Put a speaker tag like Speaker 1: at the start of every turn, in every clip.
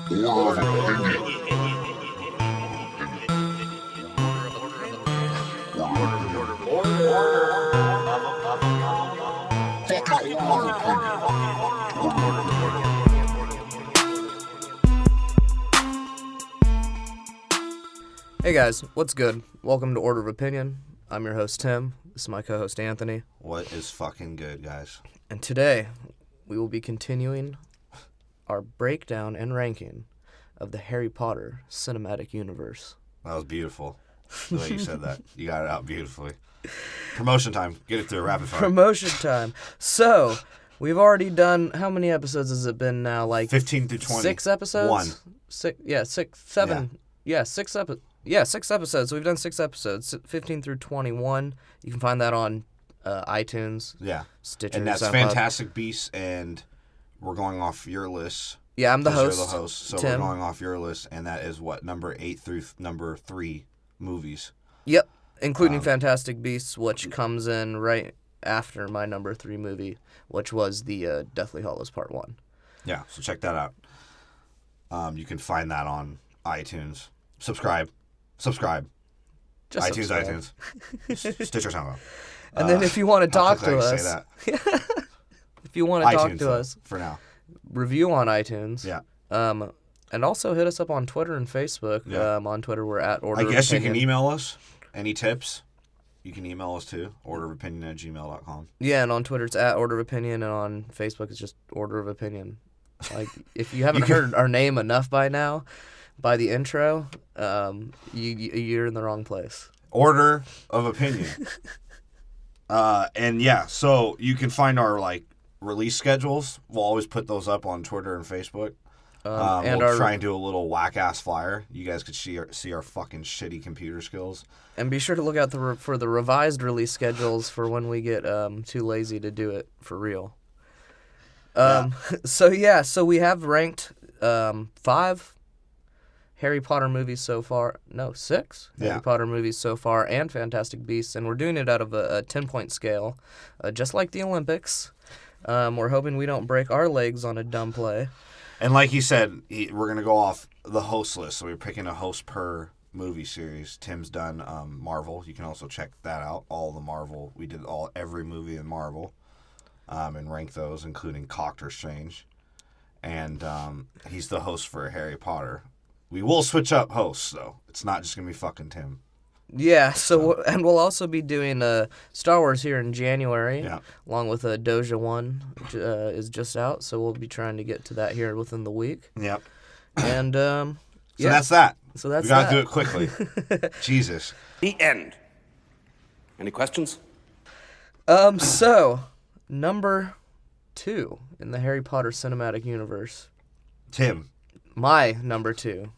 Speaker 1: Hey guys, what's good? Welcome to Order of Opinion. I'm your host Tim. This is my co-host Anthony.
Speaker 2: What is fucking good, guys?
Speaker 1: And today, we will be continuing our breakdown and ranking of the Harry Potter cinematic universe.
Speaker 2: That was beautiful, the way you said that. You got it out beautifully. Promotion time. Get it through rapid fire.
Speaker 1: Promotion time. So, we've already done, how many episodes has it been now? Like
Speaker 2: 15 through 20.
Speaker 1: 6 episodes?
Speaker 2: 1.
Speaker 1: 6, yeah, 6, 7. Yeah, 6 episodes. Yeah, 6 episodes. So we've done 6 episodes, 15 through 21. You can find that on iTunes, Stitcher,
Speaker 2: and that's
Speaker 1: SoundCloud.
Speaker 2: Fantastic Beasts, and we're going off your list.
Speaker 1: Yeah, I'm the host.
Speaker 2: You're the host, so
Speaker 1: Tim.
Speaker 2: we're going off your list, and that is what, number 8 through number 3 movies.
Speaker 1: Yep, including Fantastic Beasts, which comes in right after my number 3 movie, which was the Deathly Hallows Part 1.
Speaker 2: Yeah, so check that out. You can find that on iTunes. Subscribe.
Speaker 1: Just
Speaker 2: iTunes,
Speaker 1: subscribe.
Speaker 2: iTunes. Stitcher, SoundCloud.
Speaker 1: And then if you want to talk to us,
Speaker 2: say that.
Speaker 1: if you want to talk
Speaker 2: iTunes,
Speaker 1: to
Speaker 2: though,
Speaker 1: us,
Speaker 2: for now.
Speaker 1: review on iTunes.
Speaker 2: Yeah.
Speaker 1: And also hit us up on Twitter and Facebook.
Speaker 2: Yeah.
Speaker 1: On Twitter, we're at Order of
Speaker 2: I guess
Speaker 1: Opinion.
Speaker 2: you can email us. Any tips? You can email us too. orderofopinion@gmail.com.
Speaker 1: Yeah, and on Twitter it's at Order of Opinion, and on Facebook it's just Order of Opinion. Like, if you haven't heard our name enough by now, by the intro, you're in the wrong place.
Speaker 2: Order of Opinion. And yeah, so you can find our release schedules. We'll always put those up on Twitter and Facebook. And we'll try and do a little whack-ass flyer. You guys could see our fucking shitty computer skills. And
Speaker 1: be sure to look out for the revised release schedules for when we get too lazy to do it for real. So we have ranked 5 Harry Potter movies so far. No, 6 Harry Potter movies so far, and Fantastic Beasts, and we're doing it out of a 10-point scale, just like the Olympics. We're hoping we don't break our legs on a dumb play.
Speaker 2: And like he said, we're going to go off the host list, so we're picking a host per movie series. Tim's done Marvel. You can also check that out, all the Marvel. We did every movie in Marvel and rank those, including Doctor Strange. And he's the host for Harry Potter. We will switch up hosts, though. It's not just going to be fucking Tim.
Speaker 1: Yeah, and we'll also be doing Star Wars here in January, along with Doja 1, which is just out, so we'll be trying to get to that here within the week.
Speaker 2: Yep.
Speaker 1: And,
Speaker 2: So that's that.
Speaker 1: So that's
Speaker 2: we got to do it quickly. Jesus.
Speaker 3: The end. Any questions?
Speaker 1: So, number 2 in the Harry Potter cinematic universe.
Speaker 2: Tim.
Speaker 1: My number 2.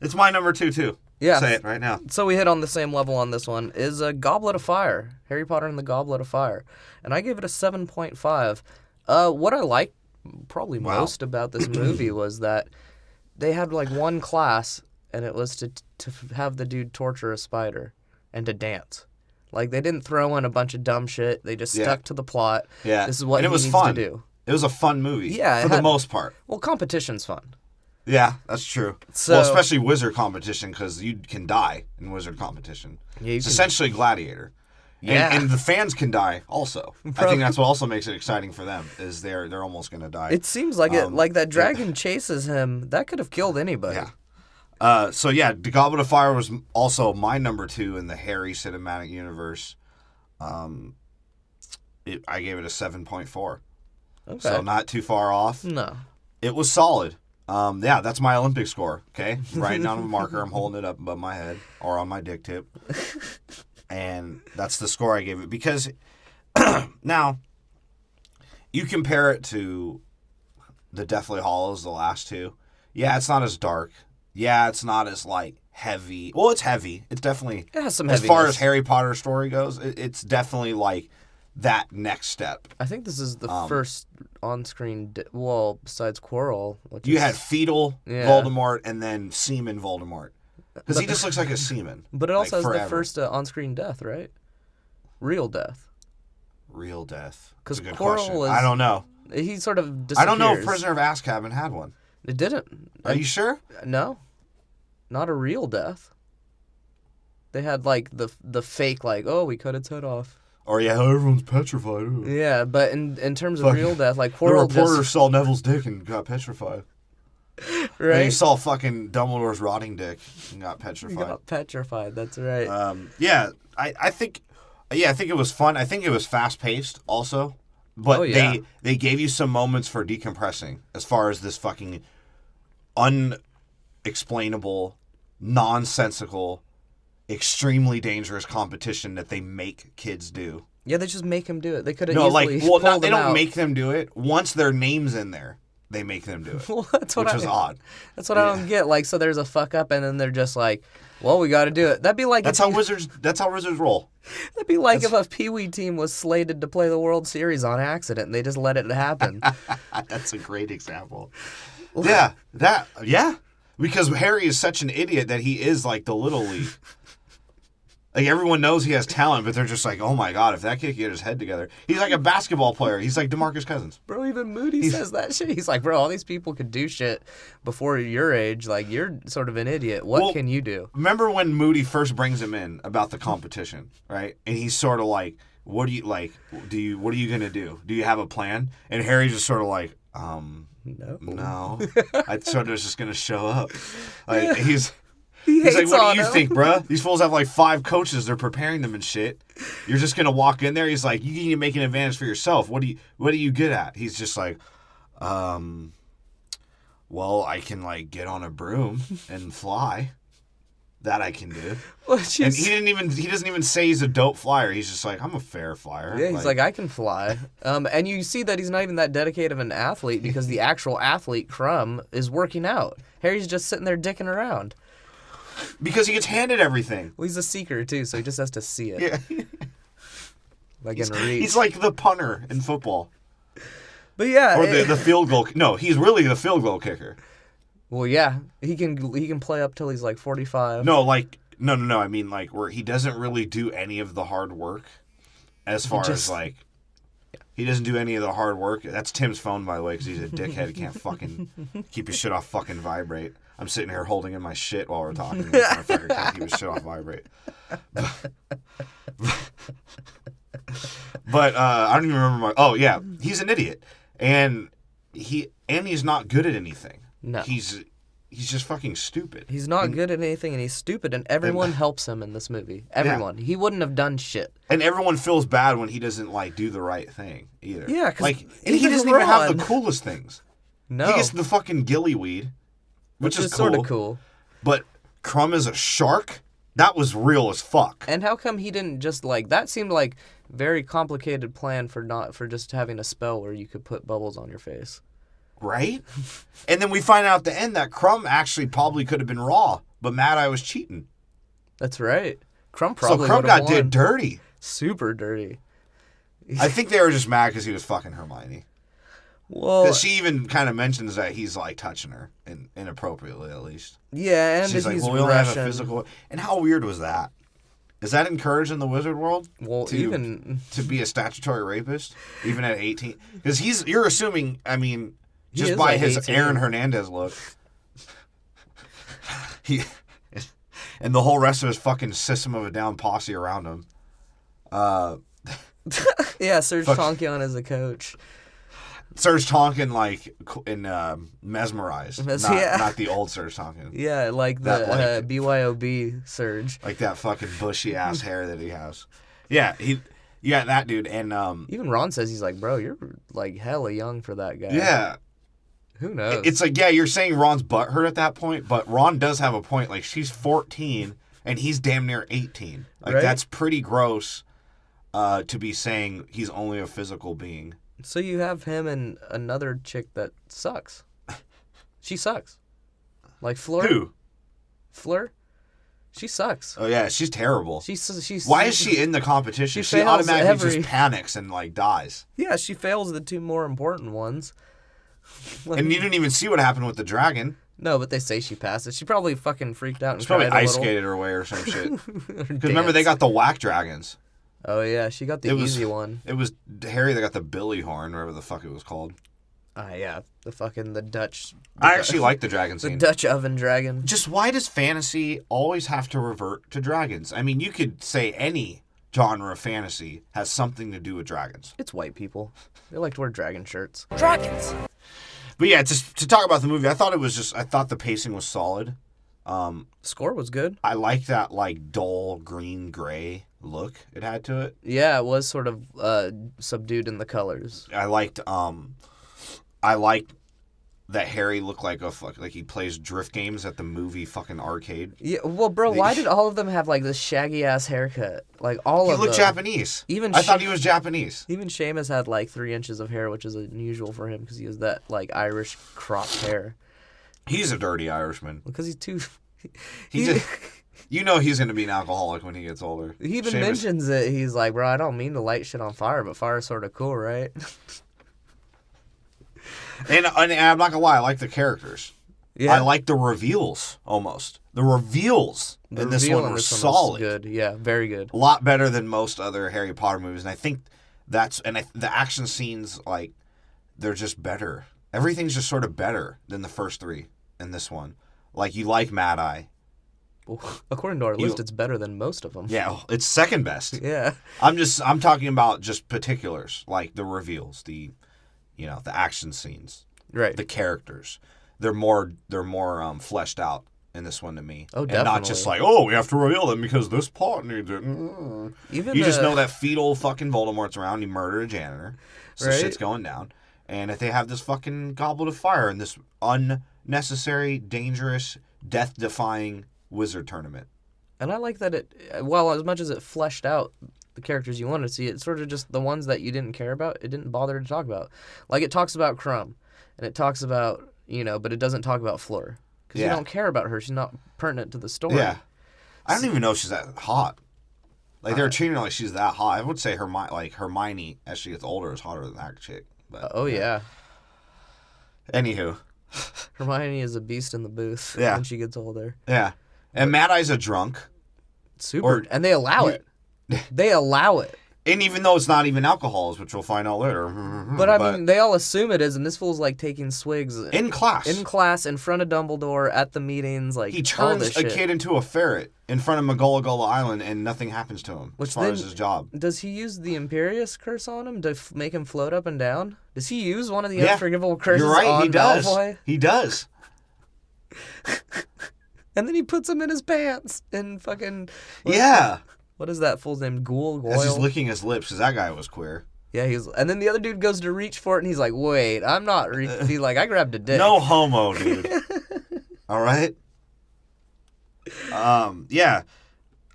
Speaker 2: It's my number 2, too.
Speaker 1: Yeah.
Speaker 2: Say it right now.
Speaker 1: So we hit on the same level on this one, is Goblet of Fire. Harry Potter and the Goblet of Fire. And I gave it a 7.5. What I like probably most about this movie was that they had one class, and it was to have the dude torture a spider and to dance. They didn't throw in a bunch of dumb shit. They just stuck to the plot.
Speaker 2: Yeah.
Speaker 1: This is what
Speaker 2: and it was
Speaker 1: needs
Speaker 2: fun.
Speaker 1: to do.
Speaker 2: It was a fun movie.
Speaker 1: Yeah.
Speaker 2: For the most part.
Speaker 1: Well, competition's fun.
Speaker 2: Yeah, that's true.
Speaker 1: So,
Speaker 2: especially wizard competition, because you can die in wizard competition.
Speaker 1: Yeah,
Speaker 2: it's essentially Gladiator.
Speaker 1: Yeah.
Speaker 2: And the fans can die also. I think that's what also makes it exciting for them, is they're almost going to die.
Speaker 1: It seems like that dragon chases him. That could have killed anybody.
Speaker 2: Yeah. The Goblet of Fire was also my number 2 in the Harry cinematic universe. I gave it a 7.4.
Speaker 1: Okay.
Speaker 2: So not too far off.
Speaker 1: No.
Speaker 2: It was solid. That's my Olympic score, okay? Writing down a marker, I'm holding it up above my head or on my dick tip. And that's the score I gave it. Because now, you compare it to the Deathly Hallows, the last 2. Yeah, it's not as dark. Yeah, it's not as, heavy. Well, it's heavy. It's definitely...
Speaker 1: It has some
Speaker 2: heaviness. As far as Harry Potter story goes, it's definitely, that next step.
Speaker 1: I think this is the first on-screen, besides Quirrell.
Speaker 2: You had fetal Voldemort and then semen Voldemort. Because he just looks like a semen.
Speaker 1: But it also has
Speaker 2: forever.
Speaker 1: the first on-screen death, right? Real death.
Speaker 2: Real death.
Speaker 1: Because
Speaker 2: Quirrell
Speaker 1: Quirrell is...
Speaker 2: I don't know.
Speaker 1: He sort of disappears.
Speaker 2: I don't know if Prisoner of Azkaban had one.
Speaker 1: It didn't.
Speaker 2: Are you sure?
Speaker 1: No, not a real death. They had like the fake like, oh, we cut its head off.
Speaker 2: Or yeah, everyone's petrified. Ooh.
Speaker 1: Yeah, but in terms of
Speaker 2: Fucking-
Speaker 1: real death, like
Speaker 2: The
Speaker 1: Quirrell
Speaker 2: reporter
Speaker 1: just
Speaker 2: saw Neville's dick and got petrified. And he
Speaker 1: right
Speaker 2: saw fucking Dumbledore's rotting dick and got petrified.
Speaker 1: got petrified. That's right.
Speaker 2: I think it was fun. I think it was fast paced also, but
Speaker 1: Oh, yeah.
Speaker 2: they gave you some moments for decompressing as far as this fucking unexplainable, nonsensical, extremely dangerous competition that they make kids do.
Speaker 1: Yeah, they just make him do it. They could have
Speaker 2: No,
Speaker 1: easily
Speaker 2: like, well,
Speaker 1: pulled
Speaker 2: they
Speaker 1: him
Speaker 2: don't
Speaker 1: out.
Speaker 2: make them do it. Once their name's in there, they make them do it,
Speaker 1: Well, that's what
Speaker 2: which was odd.
Speaker 1: That's what I don't get. Like, so there's a fuck up, and then they're just like, "Well, we got to do it." That'd be like
Speaker 2: That's how wizards roll.
Speaker 1: That'd be like if a Pee Wee team was slated to play the World Series on accident, and they just let it happen.
Speaker 2: That's a great example. Yeah, because Harry is such an idiot that he is like the Little League. Like, everyone knows he has talent, but they're just like, oh my god, if that kid could get his head together. He's like a basketball player. He's like DeMarcus Cousins.
Speaker 1: Bro, even Moody says that shit. He's like, bro, all these people could do shit before your age. Like, you're sort of an idiot. What can you do?
Speaker 2: Remember when Moody first brings him in about the competition, right? And he's sort of like, what are you gonna do? Do you have a plan? And Harry's just sort of like, no. I sort of was just gonna show up. Like, He's like, what do you think, bruh? These fools have like 5 coaches. They're preparing them and shit. You're just gonna walk in there. He's like, you need to make an advantage for yourself. What are you good at? He's just like, well, I can like get on a broom and fly. That I can do. And he doesn't even say he's a dope flyer. He's just like, I'm a fair flyer.
Speaker 1: Yeah, he's like, I can fly. And you see that he's not even that dedicated of an athlete because the actual athlete, Crumb, is working out. Harry's just sitting there dicking around.
Speaker 2: Because he gets handed everything.
Speaker 1: Well, he's a seeker, too, so he just has to see it.
Speaker 2: Yeah.
Speaker 1: Like in reach.
Speaker 2: He's like the punter in football.
Speaker 1: But yeah.
Speaker 2: Or the field goal. No, he's really the field goal kicker.
Speaker 1: Well, yeah. He can play up till he's like 45.
Speaker 2: No, I mean, like, where he doesn't really do any of the hard work. As far as, like, he doesn't do any of the hard work. That's Tim's phone, by the way, because he's a dickhead. He can't fucking keep his shit off fucking vibrate. I'm sitting here holding in my shit while we're talking. And motherfucker can't keep his shit off vibrate. But I don't even remember yeah, he's an idiot. And he's not good at anything.
Speaker 1: No.
Speaker 2: He's just fucking stupid.
Speaker 1: He's not good at anything, and he's stupid, and everyone helps him in this movie. Everyone. Yeah. He wouldn't have done shit.
Speaker 2: And everyone feels bad when he doesn't, like, do the right thing, either.
Speaker 1: Yeah, because
Speaker 2: and he doesn't even have the coolest things.
Speaker 1: No.
Speaker 2: He gets the fucking gillyweed, which is cool.
Speaker 1: Sort of cool.
Speaker 2: But Crumb is a shark? That was real as fuck.
Speaker 1: And how come he didn't just, like, that seemed like very complicated plan for just having a spell where you could put bubbles on your face.
Speaker 2: Right? And then we find out at the end that Crumb actually probably could have been Raw, but Mad Eye was cheating.
Speaker 1: That's right. Crumb probably
Speaker 2: So Crumb got did
Speaker 1: won.
Speaker 2: dirty.
Speaker 1: Super dirty.
Speaker 2: I think they were just mad because he was fucking Hermione.
Speaker 1: Well,
Speaker 2: Because she even kind of mentions that he's like touching her, inappropriately at least.
Speaker 1: Yeah, and
Speaker 2: she's like,
Speaker 1: he's
Speaker 2: well, we only have a
Speaker 1: Russian.
Speaker 2: physical. And how weird was that? Is that encouraged in the wizard world?
Speaker 1: Well,
Speaker 2: to be a statutory rapist, even at 18? Because you're assuming, I mean, just by
Speaker 1: like
Speaker 2: his
Speaker 1: 18.
Speaker 2: Aaron Hernandez look, and the whole rest of his fucking System of a Down posse around him.
Speaker 1: Yeah, Serge Tonkian is a coach.
Speaker 2: Serge Tonkin, like, in Mesmerized. Not the old Serge Tonkin.
Speaker 1: Yeah, like the BYOB Serge.
Speaker 2: Like that fucking bushy-ass hair that he has. Yeah, that dude. And
Speaker 1: even Ron says, he's like, bro, you're, like, hella young for that guy.
Speaker 2: Yeah.
Speaker 1: Who knows?
Speaker 2: It's like, yeah, you're saying Ron's butthurt at that point, but Ron does have a point. Like, she's 14, and he's damn near 18. Like,
Speaker 1: right?
Speaker 2: That's pretty gross to be saying he's only a physical being.
Speaker 1: So you have him and another chick that sucks. She sucks. Like Fleur.
Speaker 2: Who?
Speaker 1: Fleur. She sucks.
Speaker 2: Oh yeah, she's terrible.
Speaker 1: She's.
Speaker 2: Why is she in the competition? She
Speaker 1: fails
Speaker 2: automatically just panics and like dies.
Speaker 1: Yeah, she fails the 2 more important ones.
Speaker 2: And you didn't even see what happened with the dragon.
Speaker 1: No, but they say she passed it. She probably fucking freaked out and
Speaker 2: She probably
Speaker 1: cried a
Speaker 2: ice
Speaker 1: little.
Speaker 2: skated her away or some shit. Because remember, they got the whack dragons.
Speaker 1: Oh yeah, she got the easy one.
Speaker 2: It was Harry that got the Billy horn, whatever the fuck it was called.
Speaker 1: Yeah, the Dutch.
Speaker 2: I actually like the dragon
Speaker 1: The
Speaker 2: scene.
Speaker 1: Dutch oven dragon.
Speaker 2: Just why does fantasy always have to revert to dragons? I mean, you could say any genre of fantasy has something to do with dragons.
Speaker 1: It's white people. They like to wear dragon shirts.
Speaker 4: Dragons.
Speaker 2: But yeah, just to talk about the movie, I thought the pacing was solid.
Speaker 1: Score was good.
Speaker 2: I like that like dull green gray look it had to it.
Speaker 1: Yeah, it was sort of subdued in the colors.
Speaker 2: I liked that Harry looked like he plays drift games at the movie fucking arcade.
Speaker 1: Yeah, well, bro, why did all of them have like this shaggy ass haircut? Like all of them.
Speaker 2: He looked Japanese. I thought he was Japanese.
Speaker 1: Even Seamus had like 3 inches of hair, which is unusual for him because he has that like Irish cropped hair.
Speaker 2: He's a dirty Irishman.
Speaker 1: Because he's too.
Speaker 2: He's going to be an alcoholic when he gets older.
Speaker 1: He even mentions it. He's like, bro, I don't mean to light shit on fire, but fire's sort of cool, right?
Speaker 2: And I'm not gonna lie, I like the characters.
Speaker 1: Yeah.
Speaker 2: I like the reveals almost. The reveals in this one were solid.
Speaker 1: Good, yeah, very good.
Speaker 2: A lot better than most other Harry Potter movies, and I think the action scenes, like, they're just better. Everything's just sort of better than the first 3 in this one. Like, you like Mad Eye.
Speaker 1: Well, according to our list, it's better than most of them.
Speaker 2: Yeah, it's second best.
Speaker 1: Yeah.
Speaker 2: I'm talking about just particulars, like the reveals, the action scenes,
Speaker 1: right?
Speaker 2: The characters, they're more fleshed out in this one to me.
Speaker 1: Oh, definitely.
Speaker 2: And not just like, oh, we have to reveal them because this part needs it.
Speaker 1: Even
Speaker 2: you just know that fetal fucking Voldemort's around. He murdered a janitor, so
Speaker 1: right?
Speaker 2: Shit's going down. And if they have this fucking Goblet of Fire and this unnecessary, dangerous, death-defying wizard tournament.
Speaker 1: And I like that as much as it fleshed out the characters you wanted to see, it's sort of just the ones that you didn't care about, it didn't bother to talk about. Like, it talks about Crumb, and it talks about, but it doesn't talk about Fleur. Because you don't care about her. She's not pertinent to the story.
Speaker 2: Yeah. I don't even know if she's that hot. Like, they're treating her like she's that hot. I would say Hermione, as she gets older, is hotter than that chick. But,
Speaker 1: oh, yeah.
Speaker 2: Anywho.
Speaker 1: Hermione is a beast in the booth when she gets older.
Speaker 2: Yeah. And Mad Eye's a drunk.
Speaker 1: Super. And they allow it. They allow it.
Speaker 2: And even though it's not even alcohol, which we'll find out later.
Speaker 1: But I mean, they all assume it is, and this fool's like taking swigs.
Speaker 2: In class.
Speaker 1: In class, in front of Dumbledore, at the meetings, like,
Speaker 2: he turns a kid into a ferret in front of McGulligolla Island, and nothing happens to him as far as his job.
Speaker 1: Does he use the Imperious curse on him to make him float up and down? Does he use one of the unforgivable curses on Malfoy?
Speaker 2: He does.
Speaker 1: And then he puts him in his pants and fucking... What is that fool's name? Goyle?
Speaker 2: As he's licking his lips, because that guy was queer.
Speaker 1: Yeah, and then the other dude goes to reach for it, and he's like, wait, I'm not he's like, I grabbed a dick.
Speaker 2: No homo, dude. All right? Yeah.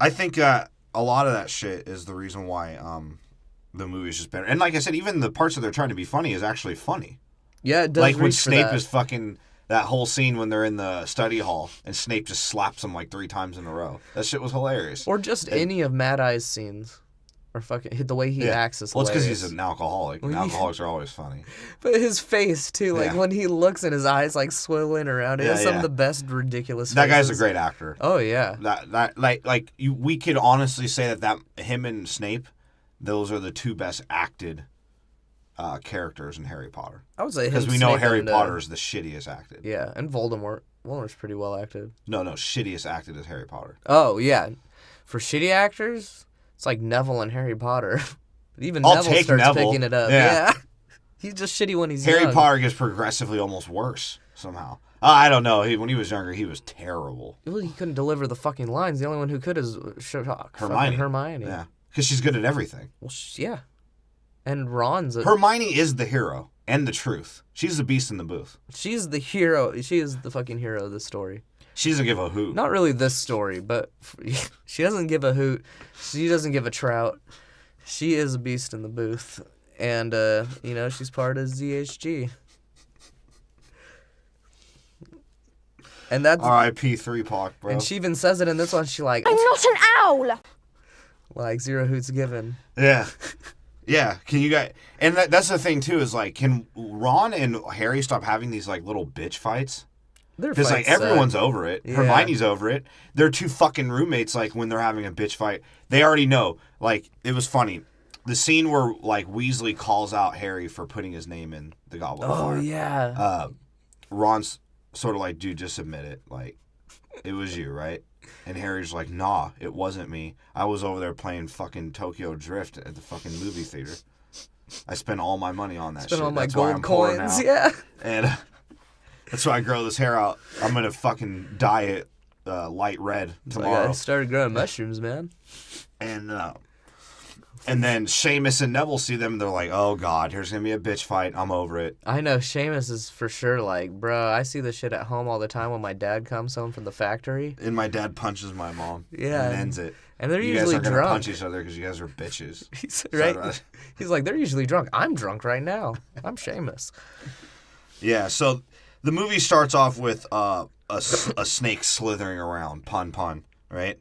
Speaker 2: I think a lot of that shit is the reason why the movie's just better. And like I said, even the parts that they're trying to be funny is actually funny.
Speaker 1: Yeah, it does.
Speaker 2: Like when Snape is fucking... That whole scene when they're in the study hall and Snape just slaps him like 3 times in a row. That shit was hilarious.
Speaker 1: Or just any of Mad Eye's scenes. Or fucking the way he acts is hilarious.
Speaker 2: Well, it's because he's an alcoholic. And alcoholics are always funny.
Speaker 1: But his face, too. Like, when he looks and his eyes, like, swiveling around. It has some of the best ridiculous faces.
Speaker 2: That guy's a great actor.
Speaker 1: Oh, yeah.
Speaker 2: We could honestly say that him and Snape, those are the 2 best acted characters in Harry Potter.
Speaker 1: I would say him,
Speaker 2: because we know Harry Potter is the shittiest acted.
Speaker 1: Yeah, and Voldemort. Voldemort's pretty well acted.
Speaker 2: No, shittiest acted is Harry Potter.
Speaker 1: Oh, yeah. For shitty actors, it's like Neville and Harry Potter. Even Neville starts picking it up. Yeah. He's just shitty when he's
Speaker 2: Harry
Speaker 1: young.
Speaker 2: Potter gets progressively almost worse somehow. I don't know. When he was younger, he was terrible.
Speaker 1: Well, he couldn't deliver the fucking lines. The only one who could is Hermione.
Speaker 2: Yeah, because she's good at everything.
Speaker 1: Well, yeah. And Ron's...
Speaker 2: Hermione is the hero and the truth. She's the beast in the booth.
Speaker 1: She's the hero. She is the fucking hero of this story.
Speaker 2: She doesn't give a hoot.
Speaker 1: Not really this story, but she doesn't give a hoot. She doesn't give a trout. She is a beast in the booth. And, she's part of ZHG. And that's...
Speaker 2: R.I.P. 3-Pac, bro.
Speaker 1: And she even says it in this one. She like...
Speaker 4: I'm not an owl!
Speaker 1: Like, 0 hoots given.
Speaker 2: Yeah. Yeah, can you guys... And that's the thing, too, is, like, can Ron and Harry stop having these, like, little bitch fights? Because, like, everyone's over it. Yeah. Hermione's over it. They're 2 fucking roommates, like, when they're having a bitch fight. They already know. Like, it was funny. the scene where like Weasley calls out Harry for putting his name in the Goblet of Fire.
Speaker 1: Oh yeah.
Speaker 2: Ron's sort of like, dude, just admit it. Like, it was you, right? And Harry's like, nah, it wasn't me. I was over there playing fucking Tokyo Drift at the fucking movie theater. I spent all my money on that shit.
Speaker 1: Spent all my
Speaker 2: That's why
Speaker 1: gold
Speaker 2: I'm poor
Speaker 1: coins,
Speaker 2: now.
Speaker 1: yeah.
Speaker 2: And that's why I grow this hair out. I'm going to fucking dye it light red tomorrow.
Speaker 1: Like I started growing mushrooms, man.
Speaker 2: And then Seamus and Neville see them. And they're like, oh, God, here's going to be a bitch fight. I'm over it.
Speaker 1: I know Seamus is for sure like, bro, I see this shit at home all the time when my dad comes home from the factory.
Speaker 2: And my dad punches my mom.
Speaker 1: Yeah.
Speaker 2: And ends it.
Speaker 1: And they're
Speaker 2: you
Speaker 1: usually
Speaker 2: guys are
Speaker 1: drunk.
Speaker 2: Gonna punch each other because you guys are bitches.
Speaker 1: Right? He's like, they're usually drunk. I'm drunk right now. I'm Seamus.
Speaker 2: Yeah, so the movie starts off with a snake slithering around. Pun, right?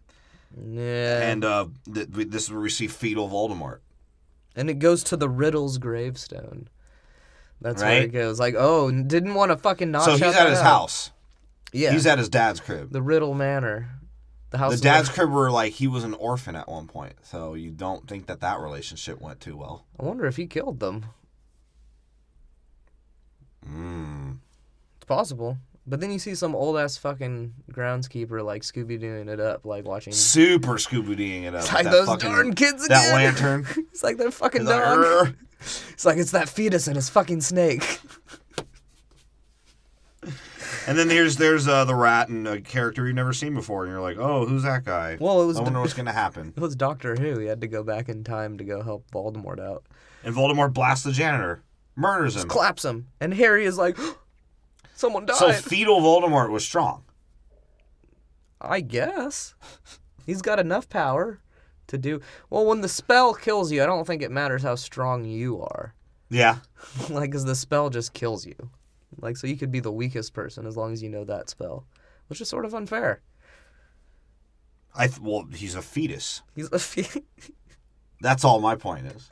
Speaker 1: Yeah.
Speaker 2: And this is where we see fetal Voldemort.
Speaker 1: And it goes to the Riddle's gravestone. That's where
Speaker 2: Right?
Speaker 1: it goes. Like, oh, didn't want to fucking notch
Speaker 2: So he's
Speaker 1: out
Speaker 2: at
Speaker 1: that
Speaker 2: his
Speaker 1: out.
Speaker 2: house.
Speaker 1: Yeah.
Speaker 2: He's at his dad's crib.
Speaker 1: The Riddle Manor. The house.
Speaker 2: The
Speaker 1: of
Speaker 2: dad's crib were like, he was an orphan at one point. So you don't think that relationship went too well.
Speaker 1: I wonder if he killed them. It's possible. But then you see some old ass fucking groundskeeper like Scooby-Dooing it up, like watching.
Speaker 2: Super Scooby-Dooing it up.
Speaker 1: It's like
Speaker 2: that
Speaker 1: those
Speaker 2: fucking,
Speaker 1: darn kids again.
Speaker 2: That lantern.
Speaker 1: It's like that fucking
Speaker 2: He's like,
Speaker 1: dog.
Speaker 2: "Rrr."
Speaker 1: It's like it's that fetus and his fucking snake.
Speaker 2: And then there's the rat and a character you've never seen before, and you're like, oh, who's that guy?
Speaker 1: Well, it was
Speaker 2: I wonder what's gonna happen.
Speaker 1: It was Doctor Who. He had to go back in time to go help Voldemort out.
Speaker 2: And Voldemort blasts the janitor, murders him.
Speaker 1: Claps him, and Harry is like, someone died.
Speaker 2: So fetal Voldemort was strong.
Speaker 1: I guess he's got enough power to do. Well, when the spell kills you, I don't think it matters how strong you are.
Speaker 2: Yeah.
Speaker 1: Like, because the spell just kills you. Like, so you could be the weakest person as long as you know that spell, which is sort of unfair.
Speaker 2: Well, he's a fetus.
Speaker 1: He's a
Speaker 2: That's all my point is.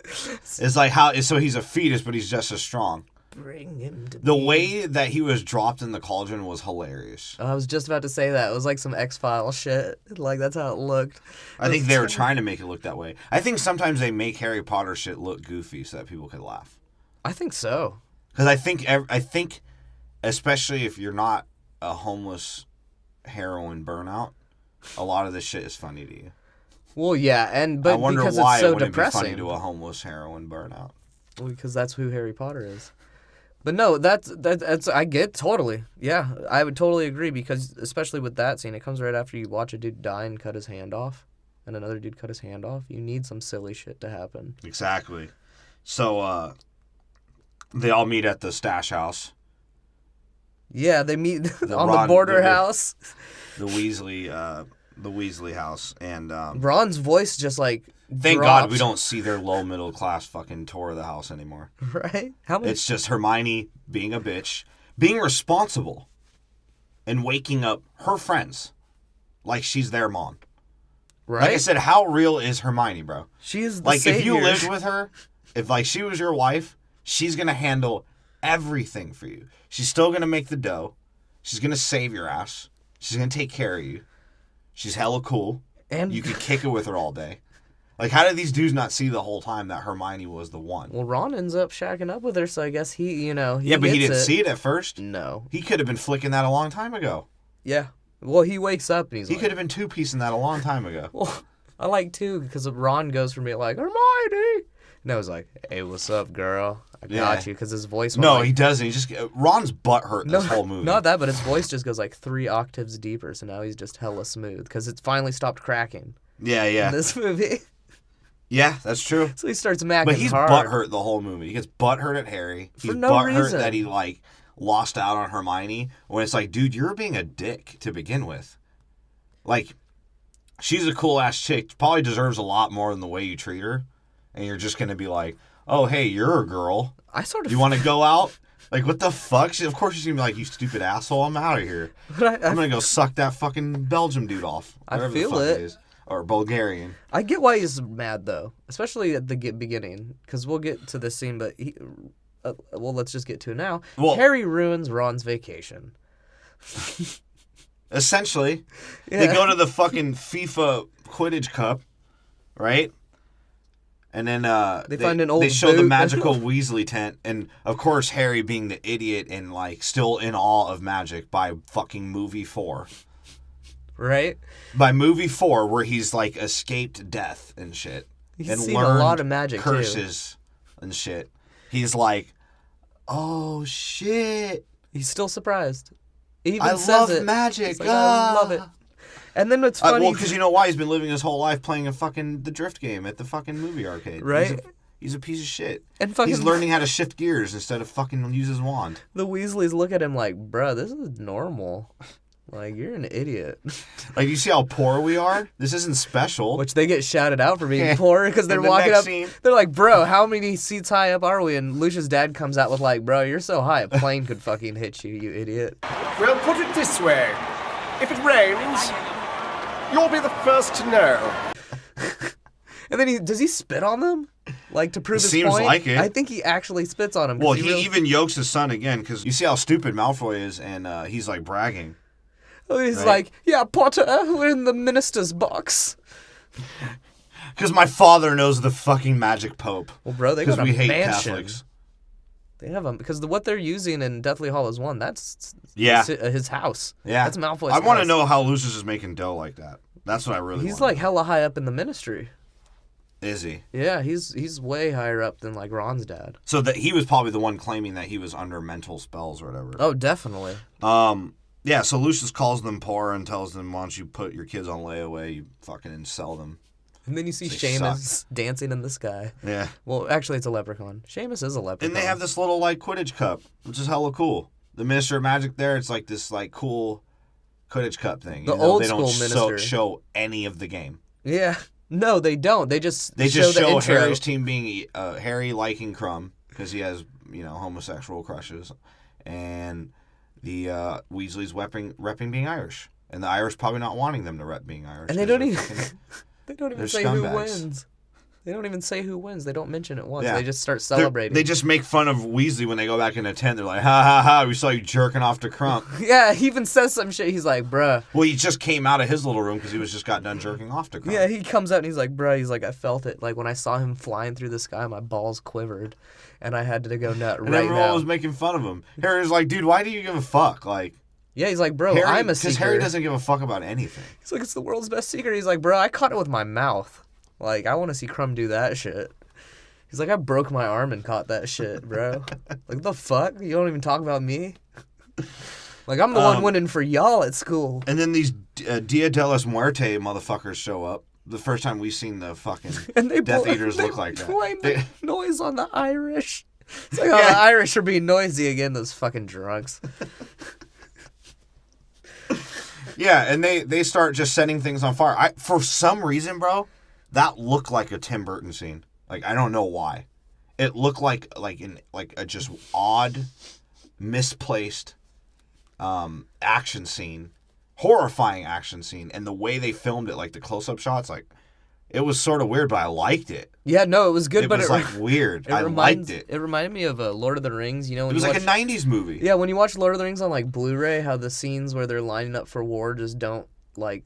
Speaker 2: It's like so he's a fetus, but he's just as strong.
Speaker 1: Bring him to
Speaker 2: The
Speaker 1: me.
Speaker 2: way that he was dropped in the cauldron was hilarious.
Speaker 1: I was just about to say that. It was like some X-Files shit. Like, that's how it looked.
Speaker 2: I think they were trying to make it look that way. I think sometimes they make Harry Potter shit look goofy so that people could laugh.
Speaker 1: I think so.
Speaker 2: Because I think, especially if you're not a homeless heroin burnout, a lot of this shit is funny to you.
Speaker 1: Well, yeah,
Speaker 2: I
Speaker 1: but
Speaker 2: wonder
Speaker 1: because
Speaker 2: why
Speaker 1: it's so
Speaker 2: it wouldn't
Speaker 1: depressing.
Speaker 2: be funny to a homeless heroin burnout.
Speaker 1: Well, because that's who Harry Potter is. But no, that's I get totally. Yeah, I would totally agree because especially with that scene, it comes right after you watch a dude die and cut his hand off, and another dude cut his hand off. You need some silly shit to happen.
Speaker 2: Exactly. So they all meet at the stash house.
Speaker 1: Yeah, they meet on
Speaker 2: Ron-
Speaker 1: the border house.
Speaker 2: The Weasley house, and
Speaker 1: Ron's voice just like
Speaker 2: thank
Speaker 1: drops,
Speaker 2: God we don't see their low middle class fucking tour of the house anymore.
Speaker 1: right? How many?
Speaker 2: It's just Hermione being a bitch, being responsible, and waking up her friends like she's their mom.
Speaker 1: Right?
Speaker 2: Like I said, how real is Hermione, bro?
Speaker 1: She is the
Speaker 2: Like if you
Speaker 1: savior.
Speaker 2: lived with her, if like she was your wife, she's gonna handle everything for you. She's still gonna make the dough. She's gonna save your ass. She's gonna take care of you. She's hella cool.
Speaker 1: And
Speaker 2: You could kick it with her all day. Like, how did these dudes not see the whole time that Hermione was the one?
Speaker 1: well, Ron ends up shacking up with her, so I guess he
Speaker 2: But he didn't see it at first.
Speaker 1: No.
Speaker 2: He could have been flicking that a long time ago.
Speaker 1: Yeah. Well, he wakes up and he's
Speaker 2: He
Speaker 1: like,
Speaker 2: could have been two-piecing that a long time ago.
Speaker 1: well, I like too because Ron goes from being like Hermione, and I was like, "Hey, what's up, girl? I got you." Because his voice. Went
Speaker 2: No,
Speaker 1: like,
Speaker 2: he doesn't. He just Ron's butt hurt this whole movie.
Speaker 1: Not that, but his voice just goes like 3 octaves deeper, so now he's just hella smooth because it's finally stopped cracking
Speaker 2: Yeah,
Speaker 1: in this movie.
Speaker 2: yeah. That's true.
Speaker 1: So he starts macking
Speaker 2: But he's
Speaker 1: hard.
Speaker 2: butt hurt the whole movie. He gets butt hurt at Harry. He's
Speaker 1: no
Speaker 2: butt hurt
Speaker 1: reason.
Speaker 2: that he like lost out on Hermione. When it's like, dude, you're being a dick to begin with. Like, she's a cool ass chick. Probably deserves a lot more than the way you treat her. And you're just gonna be like, oh hey, you're a girl.
Speaker 1: I sort of.
Speaker 2: You want to go out? Like, what the fuck? Of course she's gonna be like, you stupid asshole. I'm out of here.
Speaker 1: But
Speaker 2: I'm gonna go suck that fucking Belgium dude off.
Speaker 1: I
Speaker 2: Whatever the
Speaker 1: feel
Speaker 2: fuck
Speaker 1: it.
Speaker 2: is. Or Bulgarian.
Speaker 1: I get why he's mad though, especially at the beginning, because we'll get to this scene. But well, let's just get to it now.
Speaker 2: Well-
Speaker 1: Harry ruins Ron's vacation.
Speaker 2: Essentially,
Speaker 1: Yeah.
Speaker 2: they go to the fucking FIFA Quidditch Cup, right? And then
Speaker 1: they find an old
Speaker 2: they show the
Speaker 1: boot.
Speaker 2: magical Weasley tent, and of course Harry being the idiot and like still in awe of magic by fucking movie 4.
Speaker 1: Right?
Speaker 2: By movie 4, where he's like escaped death and shit.
Speaker 1: He's
Speaker 2: and
Speaker 1: seen
Speaker 2: learned
Speaker 1: a lot of magic
Speaker 2: curses and shit. He's like, oh shit.
Speaker 1: He's still surprised. He even
Speaker 2: I
Speaker 1: says
Speaker 2: love
Speaker 1: it.
Speaker 2: magic.
Speaker 1: He's like, I love it. And then what's funny...
Speaker 2: well, because you know why? He's been living his whole life playing the drift game at the fucking movie arcade.
Speaker 1: Right?
Speaker 2: He's a piece of shit.
Speaker 1: And fucking...
Speaker 2: He's learning how to shift gears instead of fucking use his wand.
Speaker 1: The Weasleys look at him like, bruh, this is normal. Like, you're an idiot.
Speaker 2: Like, you see how poor we are? This isn't special.
Speaker 1: Which they get shouted out for being poor because they're
Speaker 2: In the
Speaker 1: walking
Speaker 2: next
Speaker 1: up.
Speaker 2: scene-
Speaker 1: They're like, bro, how many seats high up are we? And Lucia's dad comes out with like, bro, you're so high a plane could fucking hit you, you idiot.
Speaker 4: Well, put it this way. If it rains, you'll be the first to know.
Speaker 1: And then does he spit on them? Like, to prove his
Speaker 2: Seems
Speaker 1: point?
Speaker 2: like it.
Speaker 1: I think he actually spits on him.
Speaker 2: Well, he even yokes his son again, because you see how stupid Malfoy is, and he's like bragging.
Speaker 1: He's
Speaker 2: right?
Speaker 1: like, yeah, Potter, we're in the minister's box.
Speaker 2: Because my father knows the fucking magic pope.
Speaker 1: Well, bro, they got a
Speaker 2: we hate
Speaker 1: mansion.
Speaker 2: Catholics.
Speaker 1: They have them because what they're using in Deathly Hallows 1, that's his house.
Speaker 2: Yeah.
Speaker 1: That's Malfoy's house.
Speaker 2: I want to know how Lucius is making dough like that. That's what I really want.
Speaker 1: He's like hella high up in the ministry.
Speaker 2: Is he?
Speaker 1: Yeah, he's way higher up than like Ron's dad.
Speaker 2: So that he was probably the one claiming that he was under mental spells or whatever.
Speaker 1: Oh, definitely.
Speaker 2: Yeah, so Lucius calls them poor and tells them, why don't you put your kids on layaway, you fucking sell them.
Speaker 1: And then you see
Speaker 2: They
Speaker 1: Seamus dancing in the sky.
Speaker 2: Yeah.
Speaker 1: Well, actually, it's a leprechaun. Seamus is a leprechaun.
Speaker 2: And they have this little, like, Quidditch cup, which is hella cool. The Minister of Magic there, it's like this, like, cool Quidditch cup thing.
Speaker 1: The old school
Speaker 2: They
Speaker 1: minister.
Speaker 2: don't show any of the game.
Speaker 1: Yeah. No, they don't. They just
Speaker 2: show
Speaker 1: the intro.
Speaker 2: Harry's team being Harry liking Crumb because he has homosexual crushes, and the Weasleys repping being Irish, and the Irish probably not wanting them to rep being Irish.
Speaker 1: And they don't even
Speaker 2: they're
Speaker 1: say who
Speaker 2: scumbags.
Speaker 1: wins. They don't even say who wins. They don't mention it once.
Speaker 2: Yeah.
Speaker 1: They just start celebrating.
Speaker 2: They just make fun of Weasley when they go back in the tent. They're like, ha ha ha, we saw you jerking off to Crump.
Speaker 1: Yeah, he even says some shit. He's like, bruh.
Speaker 2: Well, he just came out of his little room because he was just got done jerking off to Crump.
Speaker 1: Yeah, he comes out and he's like, bruh, he's like, I felt it. Like, when I saw him flying through the sky, my balls quivered. And I had to go nut
Speaker 2: and
Speaker 1: right
Speaker 2: everyone
Speaker 1: now.
Speaker 2: was making fun of him. Harry was like, dude, why do you give a fuck? Like,
Speaker 1: Yeah, he's like, bro,
Speaker 2: Harry,
Speaker 1: I'm a
Speaker 2: because
Speaker 1: seeker.
Speaker 2: Harry doesn't give a fuck about anything.
Speaker 1: He's like, it's the world's best secret. He's like, bro, I caught it with my mouth. Like, I want to see Crumb do that shit. He's like, I broke my arm and caught that shit, bro. Like, the fuck? You don't even talk about me? Like, I'm the one winning for y'all at school.
Speaker 2: And then these Dia de los Muerte motherfuckers show up. The first time we've seen the fucking
Speaker 1: And they
Speaker 2: Death Eaters look like that.
Speaker 1: blame the noise on the Irish. It's like, oh, the Irish are being noisy again, those fucking drunks.
Speaker 2: Yeah, and they start just setting things on fire. For some reason, bro, that looked like a Tim Burton scene. Like, I don't know why. It looked like a just odd, misplaced action scene, horrifying action scene, and the way they filmed it, like the close-up shots, like it was sort of weird, but I liked it.
Speaker 1: Yeah, no, it was good,
Speaker 2: It
Speaker 1: but
Speaker 2: was like weird. I liked it.
Speaker 1: It reminded me of Lord of the Rings. You know, when
Speaker 2: It was
Speaker 1: you
Speaker 2: like
Speaker 1: watch,
Speaker 2: a '90s movie.
Speaker 1: Yeah, when you watch Lord of the Rings on like Blu-ray, how the scenes where they're lining up for war just don't like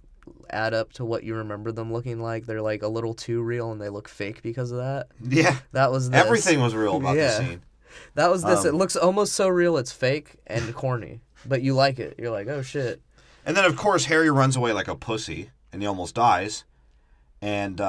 Speaker 1: add up to what you remember them looking like. They're like a little too real and they look fake because of that.
Speaker 2: Yeah,
Speaker 1: That was this.
Speaker 2: everything was real about the scene.
Speaker 1: That was this. It looks almost so real it's fake and corny, but you like it. You're like, oh shit.
Speaker 2: And then of course Harry runs away like a pussy, and he almost dies. And